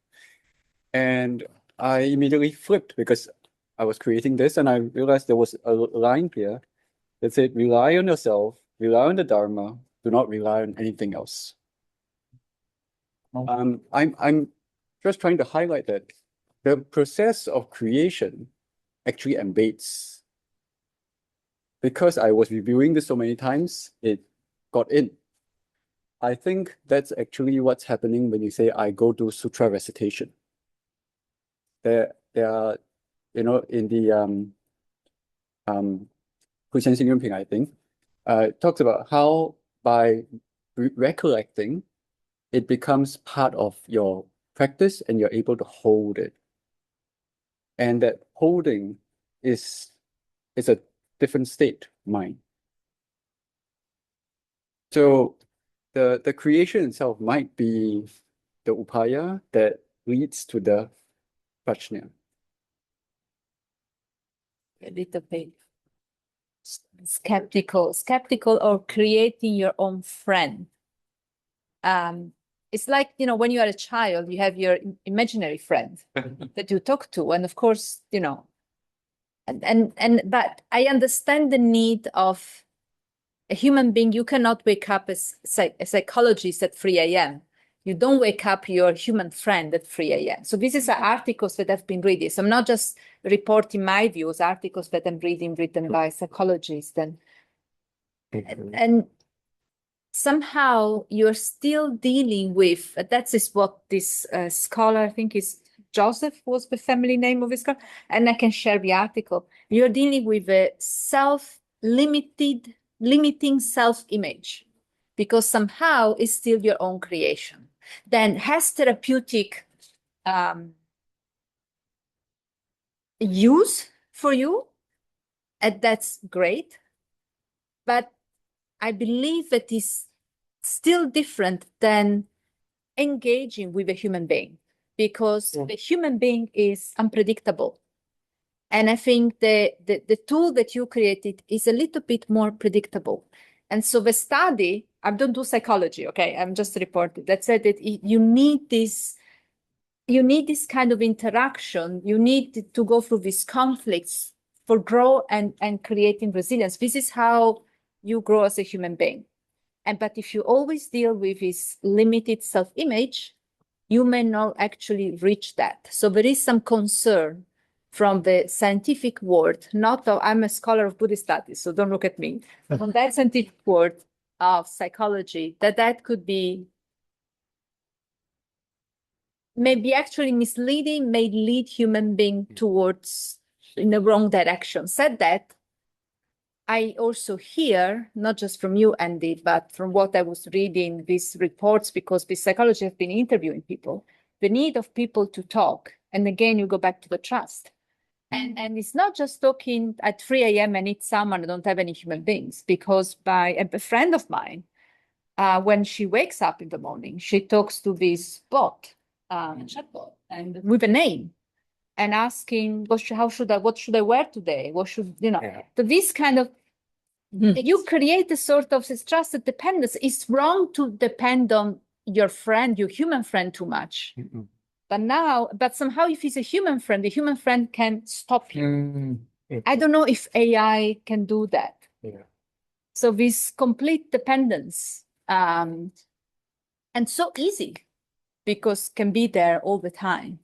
and I immediately flipped because I was creating this and I realized there was a line here that said rely on yourself, rely on the Dharma, do not rely on anything else. I'm just trying to highlight that the process of creation actually embeds. Because I was reviewing this so many times, it got in. I think that's actually what's happening when you say I go to sutra recitation. There are, in the Huichen Xing Yunping, I think, it talks about how by recollecting, it becomes part of your practice and you're able to hold it. And that holding is a different state of mind. So the creation itself might be the Upāya that leads to the Prajñā. A little bit skeptical or creating your own friend. It's like, when you are a child, you have your imaginary friend that you talk to. And of course, but I understand the need of a human being. You cannot wake up as a psychologist at 3 a.m. You don't wake up your human friend at 3 a.m. So this is articles that I've been reading. So I'm not just reporting my views, articles that I'm reading written by psychologists. And somehow you're still dealing with, that is what this scholar, I think is Joseph was the family name of his scholar, and I can share the article. You're dealing with a limiting self-image, because somehow it's still your own creation. Then has therapeutic use for you, and that's great. But I believe that is still different than engaging with a human being, because the human being is unpredictable. And I think the tool that you created is a little bit more predictable. And so the study, I don't do psychology, okay? I'm just reporting that said that you need this kind of interaction. You need to go through these conflicts for growth and creating resilience. This is how you grow as a human being. But if you always deal with this limited self-image, you may not actually reach that. So there is some concern from the scientific world, not that I'm a scholar of Buddhist studies, so don't look at me, from that scientific world of psychology, that could be maybe actually misleading, may lead human being towards in the wrong direction. Said that, I also hear, not just from you, Andy, but from what I was reading, these reports, because the psychologists have been interviewing people, the need of people to talk. And again, you go back to the trust. And it's not just talking at 3 a.m. and eat salmon, I don't have any human beings, because by a friend of mine, when she wakes up in the morning, she talks to this bot, chatbot, and with a name, and asking, what should I wear today? What should, so this kind of, you create a sort of this trusted dependence. It's wrong to depend on your friend, your human friend too much. But somehow if he's a human friend, the human friend can stop you. I don't know if AI can do that. So this complete dependence, and so easy, because can be there all the time.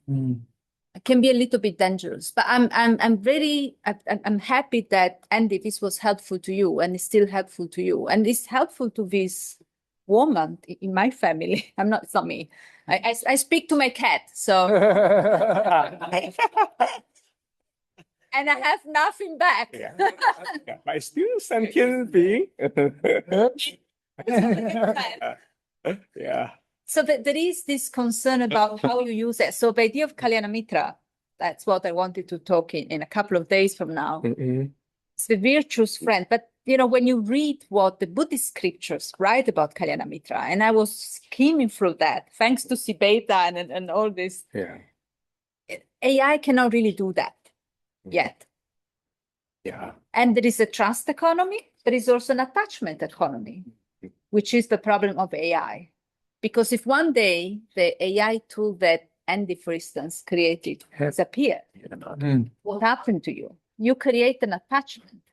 It can be a little bit dangerous, but I'm happy that, Andy, this was helpful to you and is still helpful to you, and it's helpful to this woman in my family. It's not me. I speak to my cat, so and I have nothing back. But still sentient being. Yeah. So there is this concern about how you use it. So the idea of Kalyana Mitra, that's what I wanted to talk in a couple of days from now. It's the virtuous friend. But, when you read what the Buddhist scriptures write about Kalyana Mitra, and I was skimming through that, thanks to Sibeta and all this, AI cannot really do that yet. And there is a trust economy. There is also an attachment economy, which is the problem of AI. Because if one day the AI tool that Andy, for instance, created disappeared, what happened to you? You create an attachment.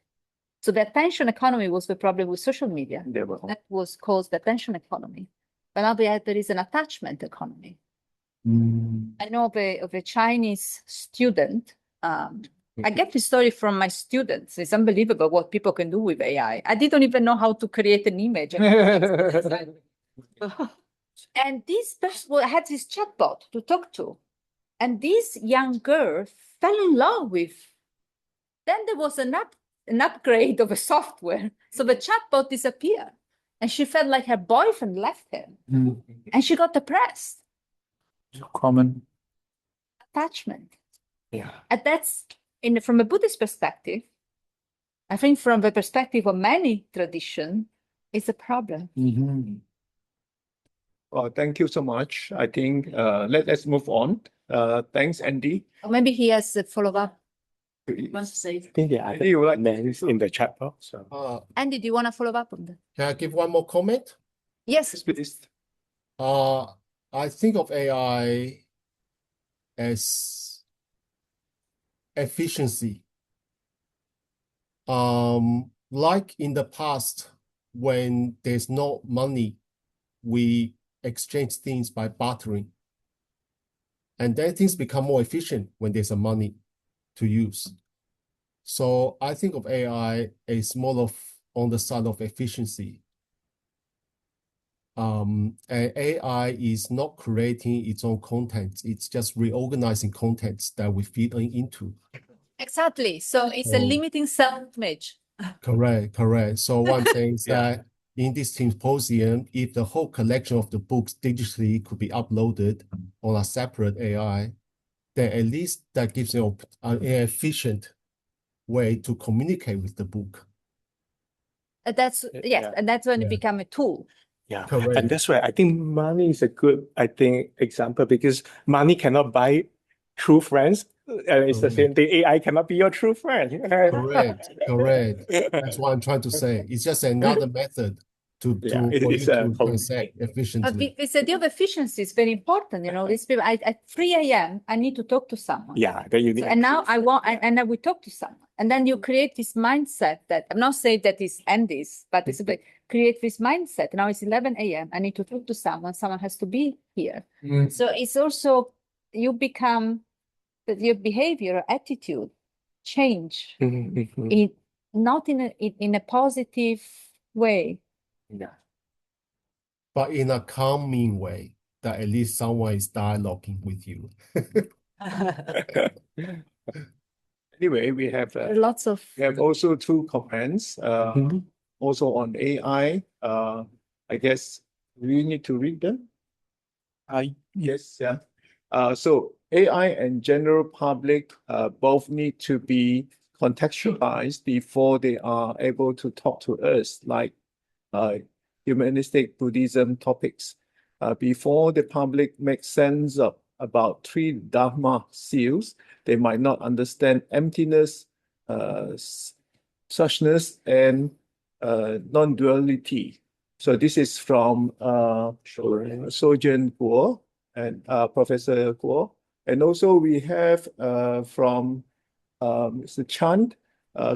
So the attention economy was the problem with social media. That was called the attention economy. But now there is an attachment economy. I know of a Chinese student. I get this story from my students. It's unbelievable what people can do with AI. I didn't even know how to create an image. And this person had this chatbot to talk to. And this young girl fell in love with. Then there was an upgrade of a software. So the chatbot disappeared. And she felt like her boyfriend left her. And she got depressed. So common. Attachment. And that's, from a Buddhist perspective, I think from the perspective of many traditions, it's a problem. Well, thank you so much. I think let's move on. Thanks, Andy. Or maybe he has a follow-up. Wants to say. I think Andy, you would like names in the chat box. So. Andy, do you want to follow up on that? Can I give one more comment? Yes. please. I think of AI as efficiency. Like in the past, when there's no money, we exchange things by bartering. And then things become more efficient when there's a money to use. So I think of AI as more of on the side of efficiency. And AI is not creating its own content. It's just reorganizing contents that we feed into. Exactly. So it's a limiting self-image. Correct. So one thing is that in this symposium, if the whole collection of the books digitally could be uploaded on a separate AI, then at least that gives you an efficient way to communicate with the book. And that's when it become a tool. Correct. And that's why I think money is a good, example, because money cannot buy true friends. And it's the same thing. AI cannot be your true friend. Correct. That's what I'm trying to say. It's just another method Yeah, it for is you a to transact efficiently. This idea of efficiency is very important. You know, these people, at 3 a.m., I need to talk to someone. Yeah, then you need. And now I want, and then we talk to someone. And then you create this mindset that, I'm not saying that it's end this, but it's like create this mindset. Now it's 11 a.m. I need to talk to someone. Someone has to be here. So it's also, you become, that your behavior or attitude change in not in a positive way. Yeah. But in a calming way, that at least someone is dialoguing with you. Anyway, we have Lots of also 2 comments also on AI. I guess we need to read them. Yes, yeah. So AI and general public both need to be contextualized before they are able to talk to us, like humanistic Buddhism topics. Before the public makes sense of about 3 Dharma seals, they might not understand emptiness, suchness, and non-duality. So this is from Sojourn Guo and Professor Guo. And also we have from Mr. Chan,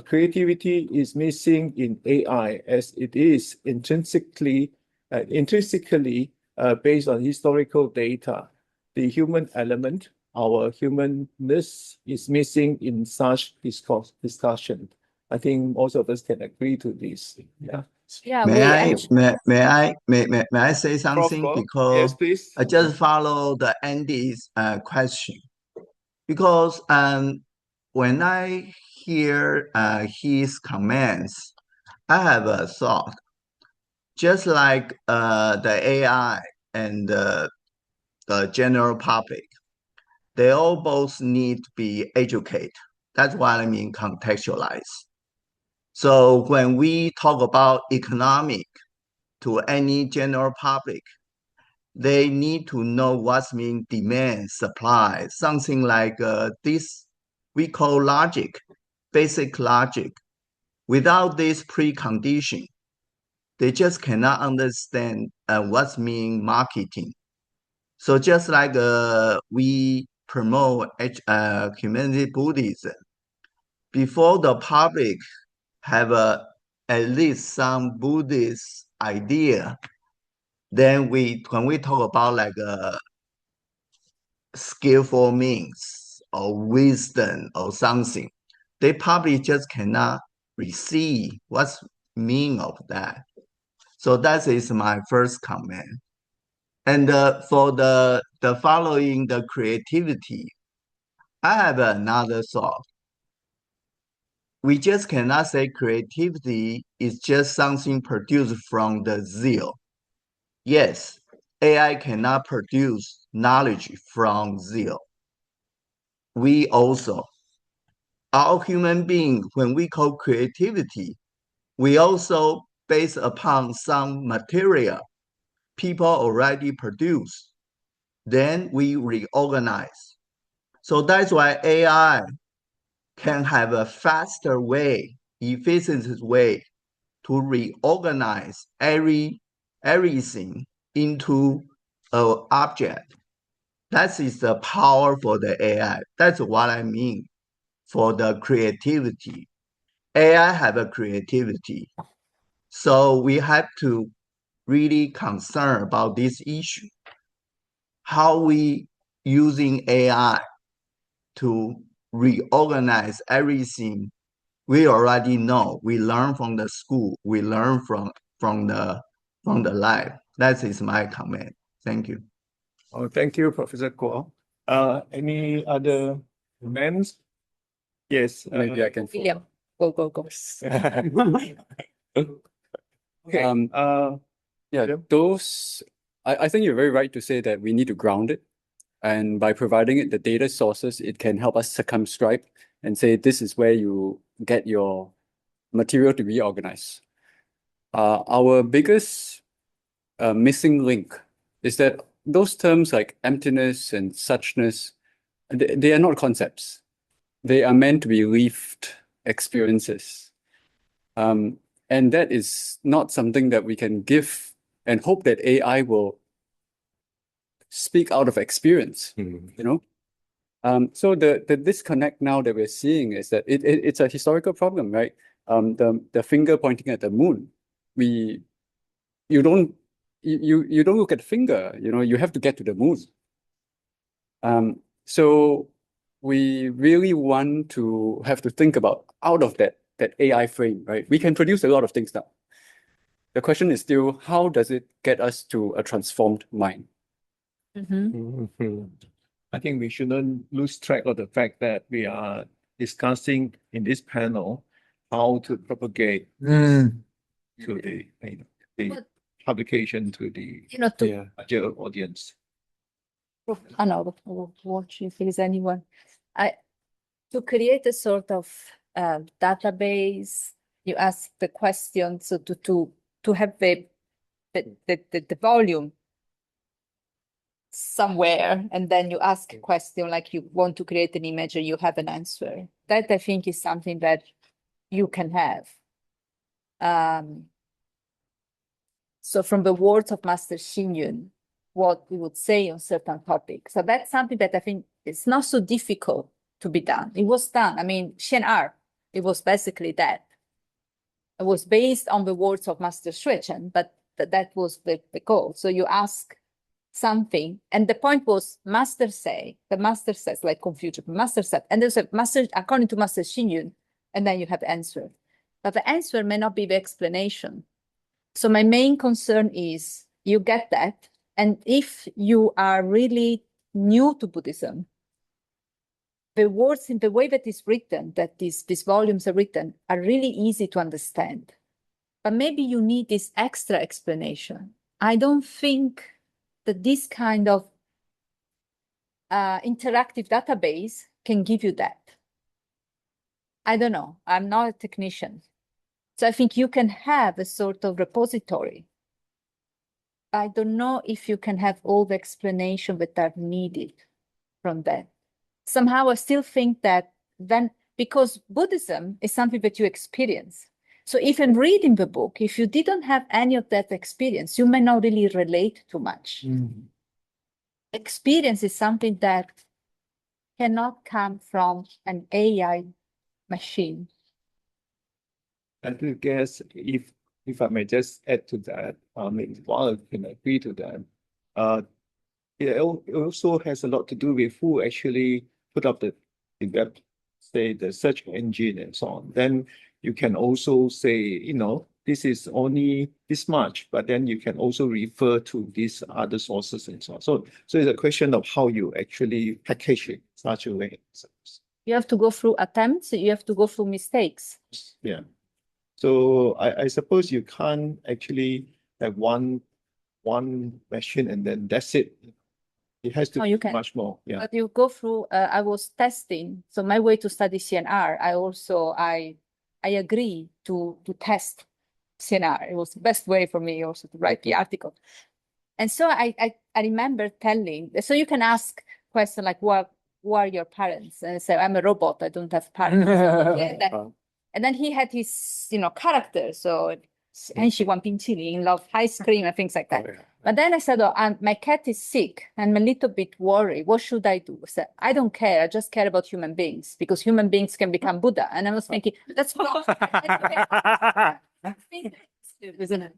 creativity is missing in AI as it is intrinsically based on historical data. The human element, our humanness, is missing in such discussion. I think most of us can agree to this. Yeah. yeah. May I say something? Prof. Because Yes, please. I just follow the Andy's question. Because when I hear his comments, I have a thought. Just like the AI and the general public, they all both need to be educated. That's what I mean, contextualize. So when we talk about economic to any general public, they need to know what's mean demand, supply, something like this we call logic, basic logic. Without this precondition, they just cannot understand what's mean marketing. So just like we promote Humanistic Buddhism, before the public have at least some Buddhist idea, then when we talk about like skillful means or wisdom or something, they probably just cannot receive what's meaning of that. So that is my first comment. And for the following the creativity, I have another thought. We just cannot say creativity is just something produced from the zeal. Yes, AI cannot produce knowledge from zeal. We also, our human being, when we call creativity, we also based upon some material people already produce. Then we reorganize. So that's why AI can have a faster way, efficient way to reorganize everything into an object. That is the power for the AI. That's what I mean for the creativity. AI have a creativity. So we have to really concern about this issue. How we using AI to reorganize everything we already know. We learn from the school. We learn from the life. That is my comment. Thank you. Oh, thank you, Professor Guo. Any other comments? Yes. Maybe I can. William, go. Okay. Yeah, those, I think you're very right to say that we need to ground it. And by providing it the data sources, it can help us circumscribe and say, this is where you get your material to reorganize. Our biggest missing link is that those terms like emptiness and suchness, they are not concepts. They are meant to be lived experiences. And that is not something that we can give and hope that AI will speak out of experience, you know? So the disconnect now that we're seeing is that it's a historical problem, right? The finger pointing at the moon. You don't look at the finger, you know, you have to get to the moon. So we really want to have to think about out of that AI frame, right? We can produce a lot of things now. The question is still, how does it get us to a transformed mind? I think we shouldn't lose track of the fact that we are discussing in this panel how to propagate to the publication to the larger audience. I know, we'll watch if there's anyone. To create a sort of database, you ask the questions, so to have the volume somewhere, and then you ask a question like you want to create an image or you have an answer. That I think is something that you can have. So from the words of Master Xing Yun, what we would say on certain topics. So that's something that I think it's not so difficult to be done. It was done. I mean, Xian'er, it was basically that. It was based on the words of Master Xuechen, but that was the goal. So you ask something, and the point was Master say, the Master says, like Confucius, Master said, and there's a Master, according to Master Xing Yun, and then you have the answer. But the answer may not be the explanation. So my main concern is you get that, and if you are really new to Buddhism, the words in the way that it's written, that these volumes are written, are really easy to understand. But maybe you need this extra explanation. I don't think that this kind of interactive database can give you that. I don't know. I'm not a technician. So I think you can have a sort of repository. I don't know if you can have all the explanation that are needed from that. Somehow I still think that then, because Buddhism is something that you experience. So even reading the book, if you didn't have any of that experience, you may not really relate too much. Experience is something that cannot come from an AI machine. I guess if I may just add to that, while I can agree to that, it also has a lot to do with who actually put up the web, say the search engine and so on. Then you can also say, you know, this is only this much, but then you can also refer to these other sources and so on. So it's a question of how you actually package it in such a way. You have to go through attempts, you have to go through mistakes. Yeah. So I suppose you can't actually have one machine and then that's it. It has to be much more. Yeah. But you go through, I was testing. So my way to study Xian'er, I agree to test Xian'er. It was the best way for me also to write the article. And so I remember telling, so you can ask questions like, who are your parents? And I say, I'm a robot, I don't have parents. And then he had his, character. So, and she want pinchili, love ice cream and things like that. But then I said, my cat is sick. I'm a little bit worried. What should I do? I said, I don't care. I just care about human beings because human beings can become Buddha. And I was thinking, that's not. Isn't it?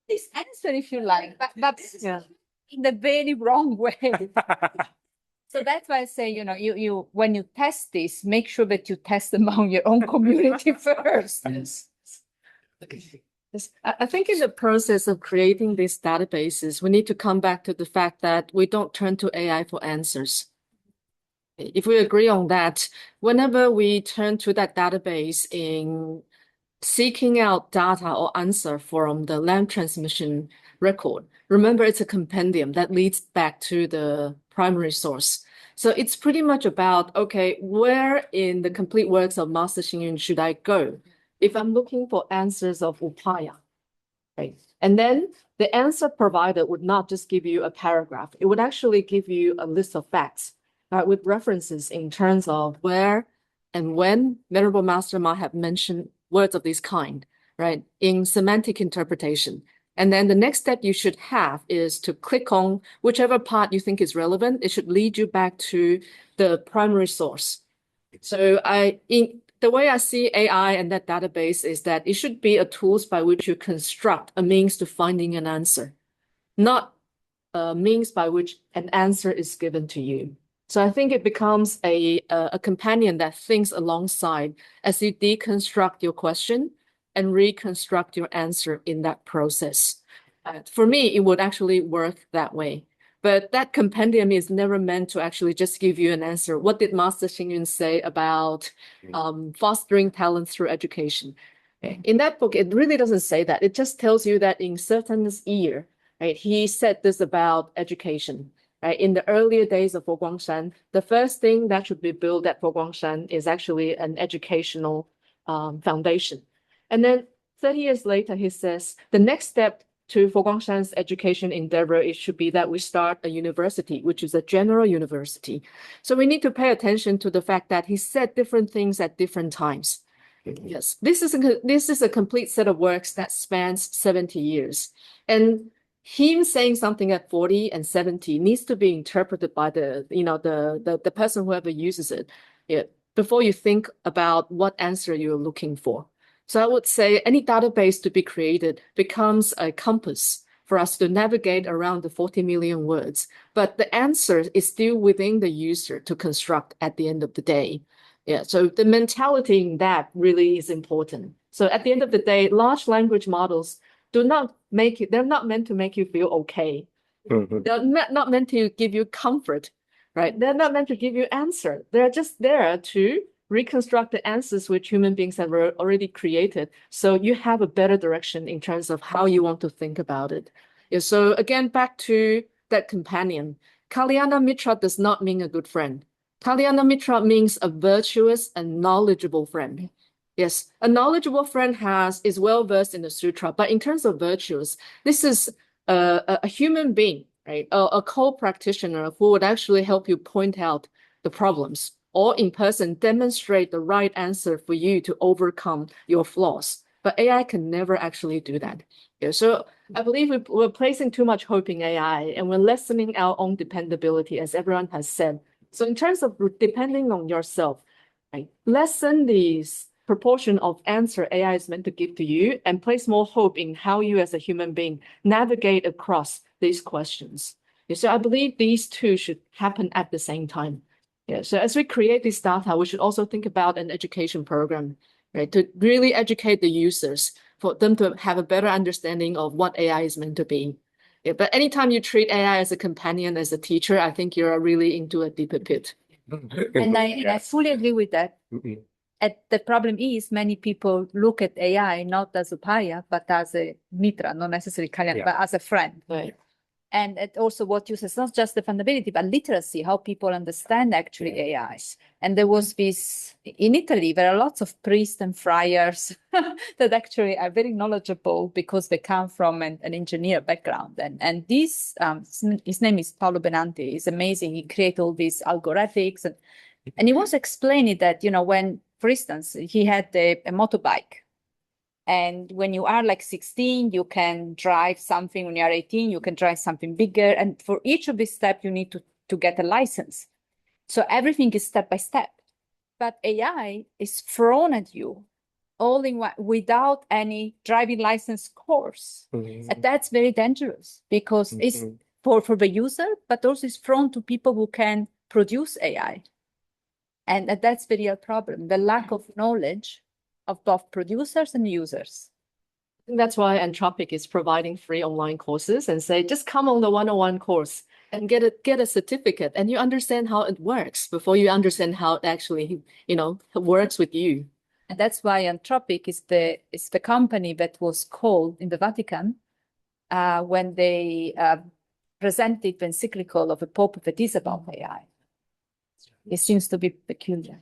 This answer, if you like, but in the very wrong way. So that's why I say, you when you test this, make sure that you test among your own community first. Yes, I think in the process of creating these databases, we need to come back to the fact that we don't turn to AI for answers. If we agree on that, whenever we turn to that database in seeking out data or answer from the land transmission record, remember it's a compendium that leads back to the primary source. So it's pretty much about, okay, where in the complete works of Master Xing Yun should I go if I'm looking for answers of Upāya? Right? And then the answer provided would not just give you a paragraph. It would actually give you a list of facts, right, with references in terms of where and when Venerable Master might have mentioned words of this kind. right, in semantic interpretation. And then the next step you should have is to click on whichever part you think is relevant. It should lead you back to the primary source. So the way I see AI and that database is that it should be a tools by which you construct a means to finding an answer, not a means by which an answer is given to you. So I think it becomes a companion that thinks alongside as you deconstruct your question and reconstruct your answer in that process. For me, it would actually work that way. But that compendium is never meant to actually just give you an answer. What did Master Xing Yun say about fostering talent through education? In that book, it really doesn't say that. It just tells you that in certain year, right, he said this about education. Right? In the earlier days of Guangshan, the first thing that should be built at Guangshan is actually an educational foundation. And then 30 years later, he says, the next step to Guangshan's education endeavor, it should be that we start a university, which is a general university. So we need to pay attention to the fact that he said different things at different times. Yes, this is a complete set of works that spans 70 years. And him saying something at 40 and 70 needs to be interpreted by the person whoever uses it, before you think about what answer you're looking for. So I would say any database to be created becomes a compass for us to navigate around the 40 million words. But the answer is still within the user to construct at the end of the day. Yeah, so the mentality in that really is important. So at the end of the day, large language models they're not meant to make you feel okay. They're not meant to give you comfort, right? They're not meant to give you answer. They're just there to reconstruct the answers which human beings have already created. So you have a better direction in terms of how you want to think about it. Yeah, so again, back to that companion. Kalyana Mitra does not mean a good friend. Kalyana Mitra means a virtuous and knowledgeable friend. Yes, a knowledgeable friend is well-versed in the sutra, but in terms of virtues, this is a human being, right? A co-practitioner who would actually help you point out the problems or in person demonstrate the right answer for you to overcome your flaws. But AI can never actually do that. Yeah, so I believe we're placing too much hope in AI and we're lessening our own dependability, as everyone has said. So in terms of depending on yourself, right, lessen these proportion of answer AI is meant to give to you and place more hope in how you as a human being navigate across these questions. Yeah, so I believe these two should happen at the same time. Yeah, so as we create this data, we should also think about an education program, right, to really educate the users for them to have a better understanding of what AI is meant to be. Yeah, but anytime you treat AI as a companion, as a teacher, I think you're really into a deeper pit. And I fully agree with that. The problem is many people look at AI not as Upāya, but as a mitra, not necessarily Kalyana, but as a friend. Right. And also what you said, it's not just the fundability, but literacy, how people understand actually AI. And there was this, in Italy, there are lots of priests and friars that actually are very knowledgeable because they come from an engineer background. And this, his name is Paolo Benanti, he's amazing. He created all these algorithms. And he was explaining that, when, for instance, he had a motorbike. And when you are like 16, you can drive something. When you are 18, you can drive something bigger. And for each of these steps, you need to get a license. So everything is step by step. But AI is thrown at you all in one without any driving license course. And that's very dangerous because it's for the user, but also it's thrown to people who can produce AI. And that's the real problem, the lack of knowledge of both producers and users. I think that's why Anthropic is providing free online courses and say, just come on the 101 course and get a certificate and you understand how it works before you understand how it actually, works with you. And that's why Anthropic is the company that was called in the Vatican when they presented the encyclical of the Pope that is about AI. It seems to be peculiar.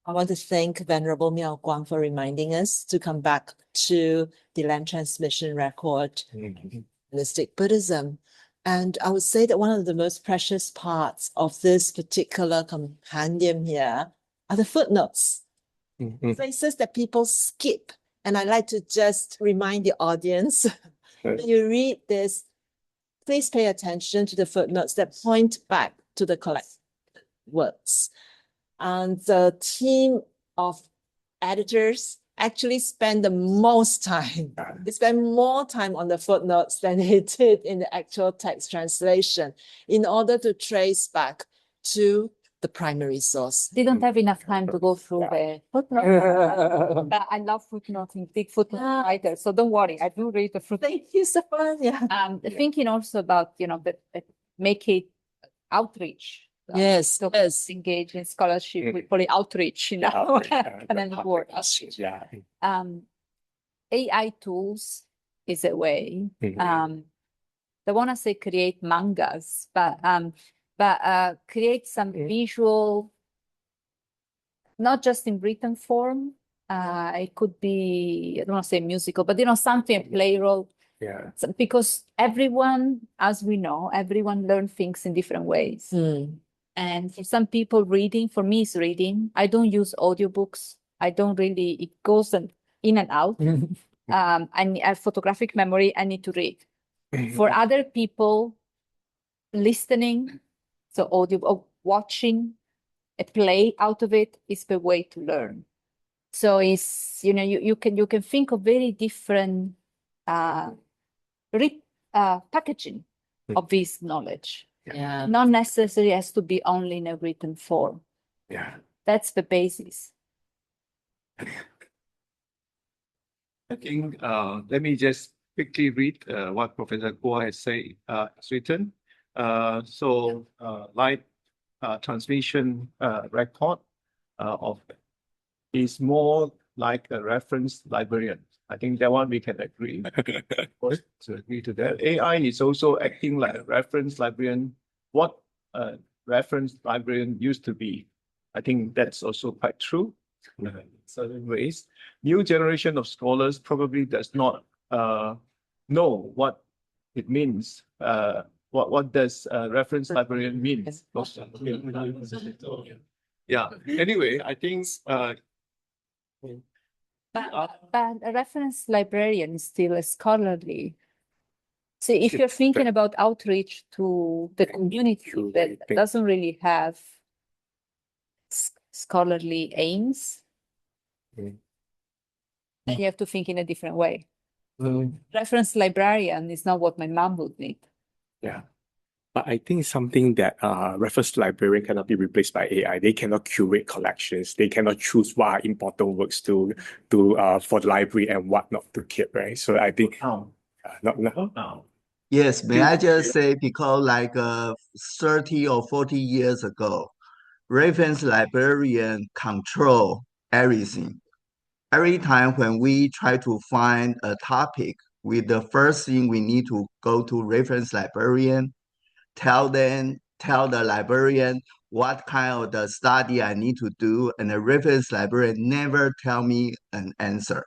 I want to thank Venerable Miao Guang for reminding us to come back to the land transmission record, Humanistic Buddhism. And I would say that one of the most precious parts of this particular compendium here are the footnotes. places that people skip. And I like to just remind the audience, when you read this, please pay attention to the footnotes that point back to the collected works. And the team of editors actually spend the most time. They spend more time on the footnotes than they did in the actual text translation in order to trace back to the primary source. They don't have enough time to go through the footnotes. But I love footnoting, big footnote writer. So don't worry, I do read the footnotes. Thank you so much. Yeah. Thinking also about, make it outreach. Yes, yes. Engage in scholarship with probably outreach, kind of word. AI tools is a way. They want to say create mangas, but create some visual, not just in written form. It could be, I don't want to say musical, but something, a play role. Yeah. Because everyone, as we know, everyone learns things in different ways. And for some people, reading, for me, is reading. I don't use audiobooks. I don't really, it goes in and out. I have photographic memory, I need to read. For other people, listening, so audio, or watching a play out of it is the way to learn. So it's, you can think of very different packaging of this knowledge. Yeah. Not necessarily has to be only in a written form. Yeah. That's the basis. I think let me just quickly read what Professor Guo has written. Light transmission record of is more like a reference librarian. I think that one we can agree. To agree to that. AI is also acting like a reference librarian. What a reference librarian used to be. I think that's also quite true in certain ways. New generation of scholars probably does not know what it means. What does reference librarian mean? Yeah. Anyway, I think But a reference librarian is still a scholarly. So if you're thinking about outreach to the community that doesn't really have scholarly aims, then you have to think in a different way. Reference librarian is not what my mom would need. Yeah. But I think something that reference librarian cannot be replaced by AI. They cannot curate collections. They cannot choose what are important works to for the library and what not to keep, right? So I think no. Yes, may I just say, because like 30 or 40 years ago, reference librarian control everything. Every time when we try to find a topic, the first thing we need to go to reference librarian, tell the librarian what kind of the study I need to do, and the reference librarian never tell me an answer.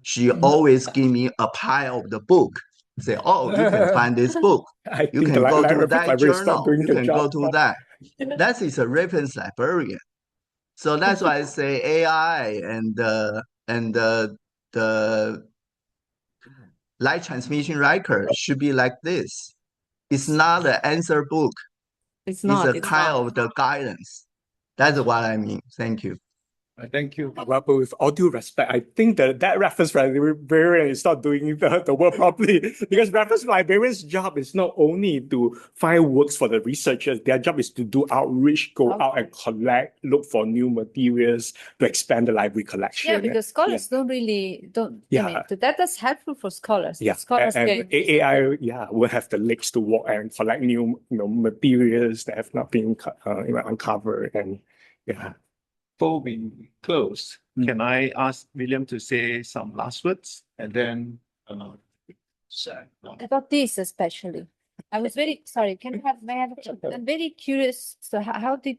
She always give me a pile of the book. Say, oh, you can find this book. You can go to that journal. You can go to that. That is a reference librarian. So that's why I say AI and the light transmission record should be like this. It's not an answer book. It's not. It's a kind of the guidance. That's what I mean. Thank you. Thank you. But with all due respect, I think that reference librarian is not doing the work properly, because reference librarian's job is not only to find works for the researchers, their job is to do outreach, go out and collect, look for new materials to expand the library collection. Yeah, because scholars don't. I mean, that's helpful for scholars. Yeah, scholars and AI, will have the legs to walk and collect new, materials that have not been uncovered, and yeah. Before we close, can I ask William to say some last words and then about this especially? I was very sorry. I'm very curious. So how did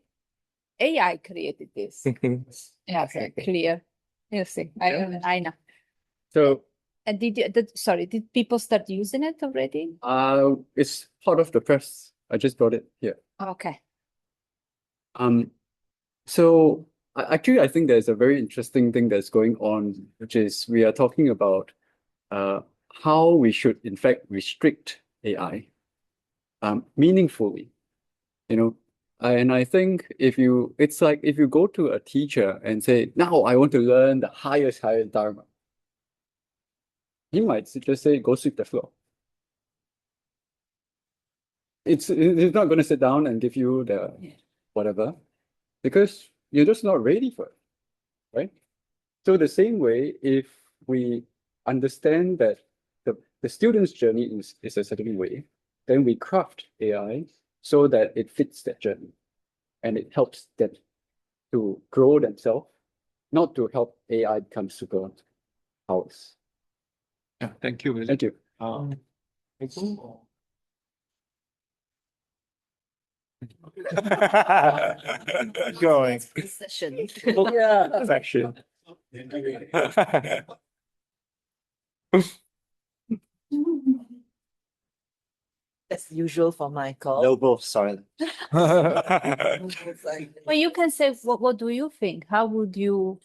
AI created this? Yeah, clear. You see, I know. So, and did people start using it already? it's part of the press. I just brought it here. Okay. So Actually, I think there's a very interesting thing that's going on, which is we are talking about how we should, in fact, restrict AI meaningfully. And I think it's like if you go to a teacher and say, now I want to learn the highest Dharma, he might just say, go sweep the floor. It's not going to sit down and give you the whatever, because you're just not ready for it, right? So the same way, if we understand that the student's journey is a certain way, then we craft AI so that it fits that journey and it helps them to grow themselves, not to help AI become super powers. Yeah, thank you. Thank you. Going. Session. Section. That's usual for Michael. Noble silence. Well, you can say, what do you think? How would you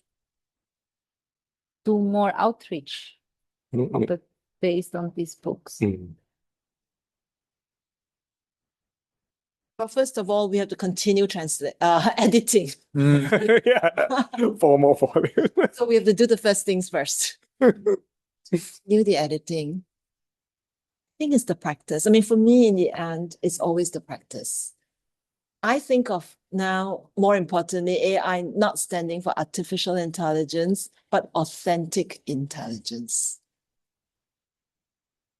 do more outreach based on these books? Well, first of all, we have to continue editing. Yeah. 4 more volumes. So we have to do the first things first. Do the editing. I think it's the practice. I mean, for me, in the end, it's always the practice. I think of now, more importantly, AI not standing for artificial intelligence, but authentic intelligence.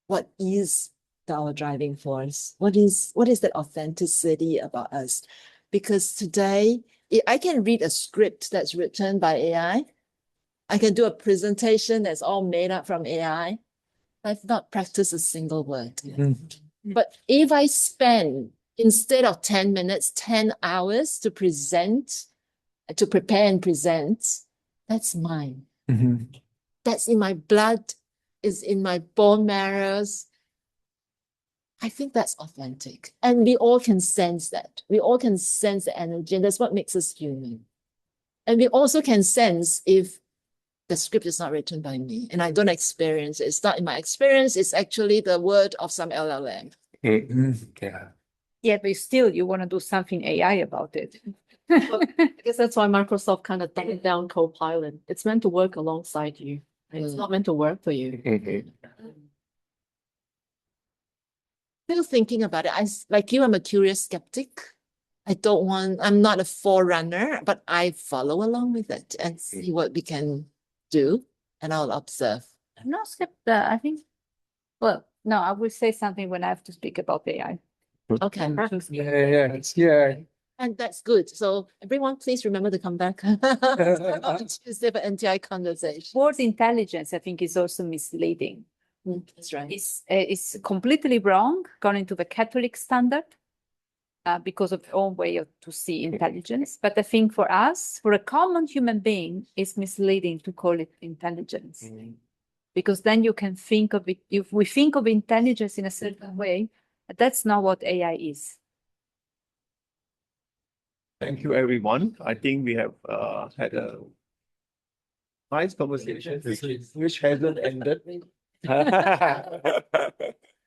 What is our driving force? What is that authenticity about us? Because today, I can read a script that's written by AI. I can do a presentation that's all made up from AI. I've not practiced a single word. But if I spend, instead of 10 minutes, 10 hours to prepare and present, that's mine. That's in my blood, is in my bone marrows. I think that's authentic. And we all can sense that. We all can sense the energy, and that's what makes us human. And we also can sense if the script is not written by me and I don't experience it. It's not in my experience, it's actually the word of some LLM. Yeah, but still, you want to do something AI about it. Well, I guess that's why Microsoft kind of dumbed down Copilot. It's meant to work alongside you. It's not meant to work for you. Still thinking about it. Like you, I'm a curious skeptic. I'm not a forerunner, but I follow along with it and see what we can do, and I'll observe. I'm not skeptical. I think, well, no, I will say something when I have to speak about AI. Okay. Yeah. And that's good. So everyone, please remember to come back on Tuesday for NTI conversation. Word intelligence, I think, is also misleading. That's right. It's completely wrong according to the Catholic standard because of their own way to see intelligence. But I think for us, for a common human being, it's misleading to call it intelligence. Because then you can think of it, if we think of intelligence in a certain way, that's not what AI is. Thank you, everyone. I think we have had a nice conversation, which hasn't ended.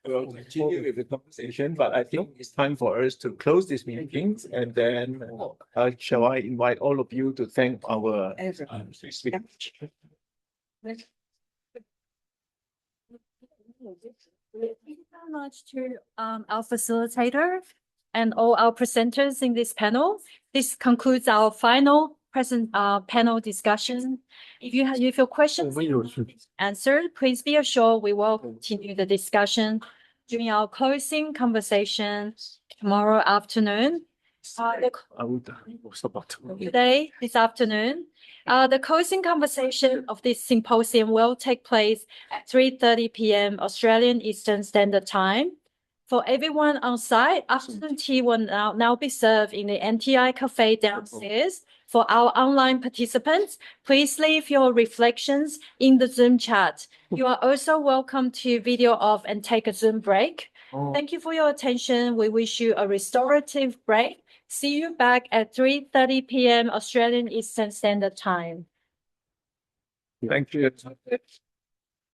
We'll continue with the conversation, but I think it's time for us to close this meeting, and then shall I invite all of you to thank our speakers. Thank you very much to our facilitator and all our presenters in this panel. This concludes our final panel discussion. If your questions are answered, please be assured we will continue the discussion during our closing conversation tomorrow afternoon. This afternoon. The closing conversation of this symposium will take place at 3:30 p.m. Australian Eastern Standard Time. For everyone on site, afternoon tea will now be served in the NTI cafe downstairs. For our online participants, please leave your reflections in the Zoom chat. You are also welcome to video off and take a Zoom break. Thank you for your attention. We wish you a restorative break. See you back at 3:30 p.m. Australian Eastern Standard Time. Thank you.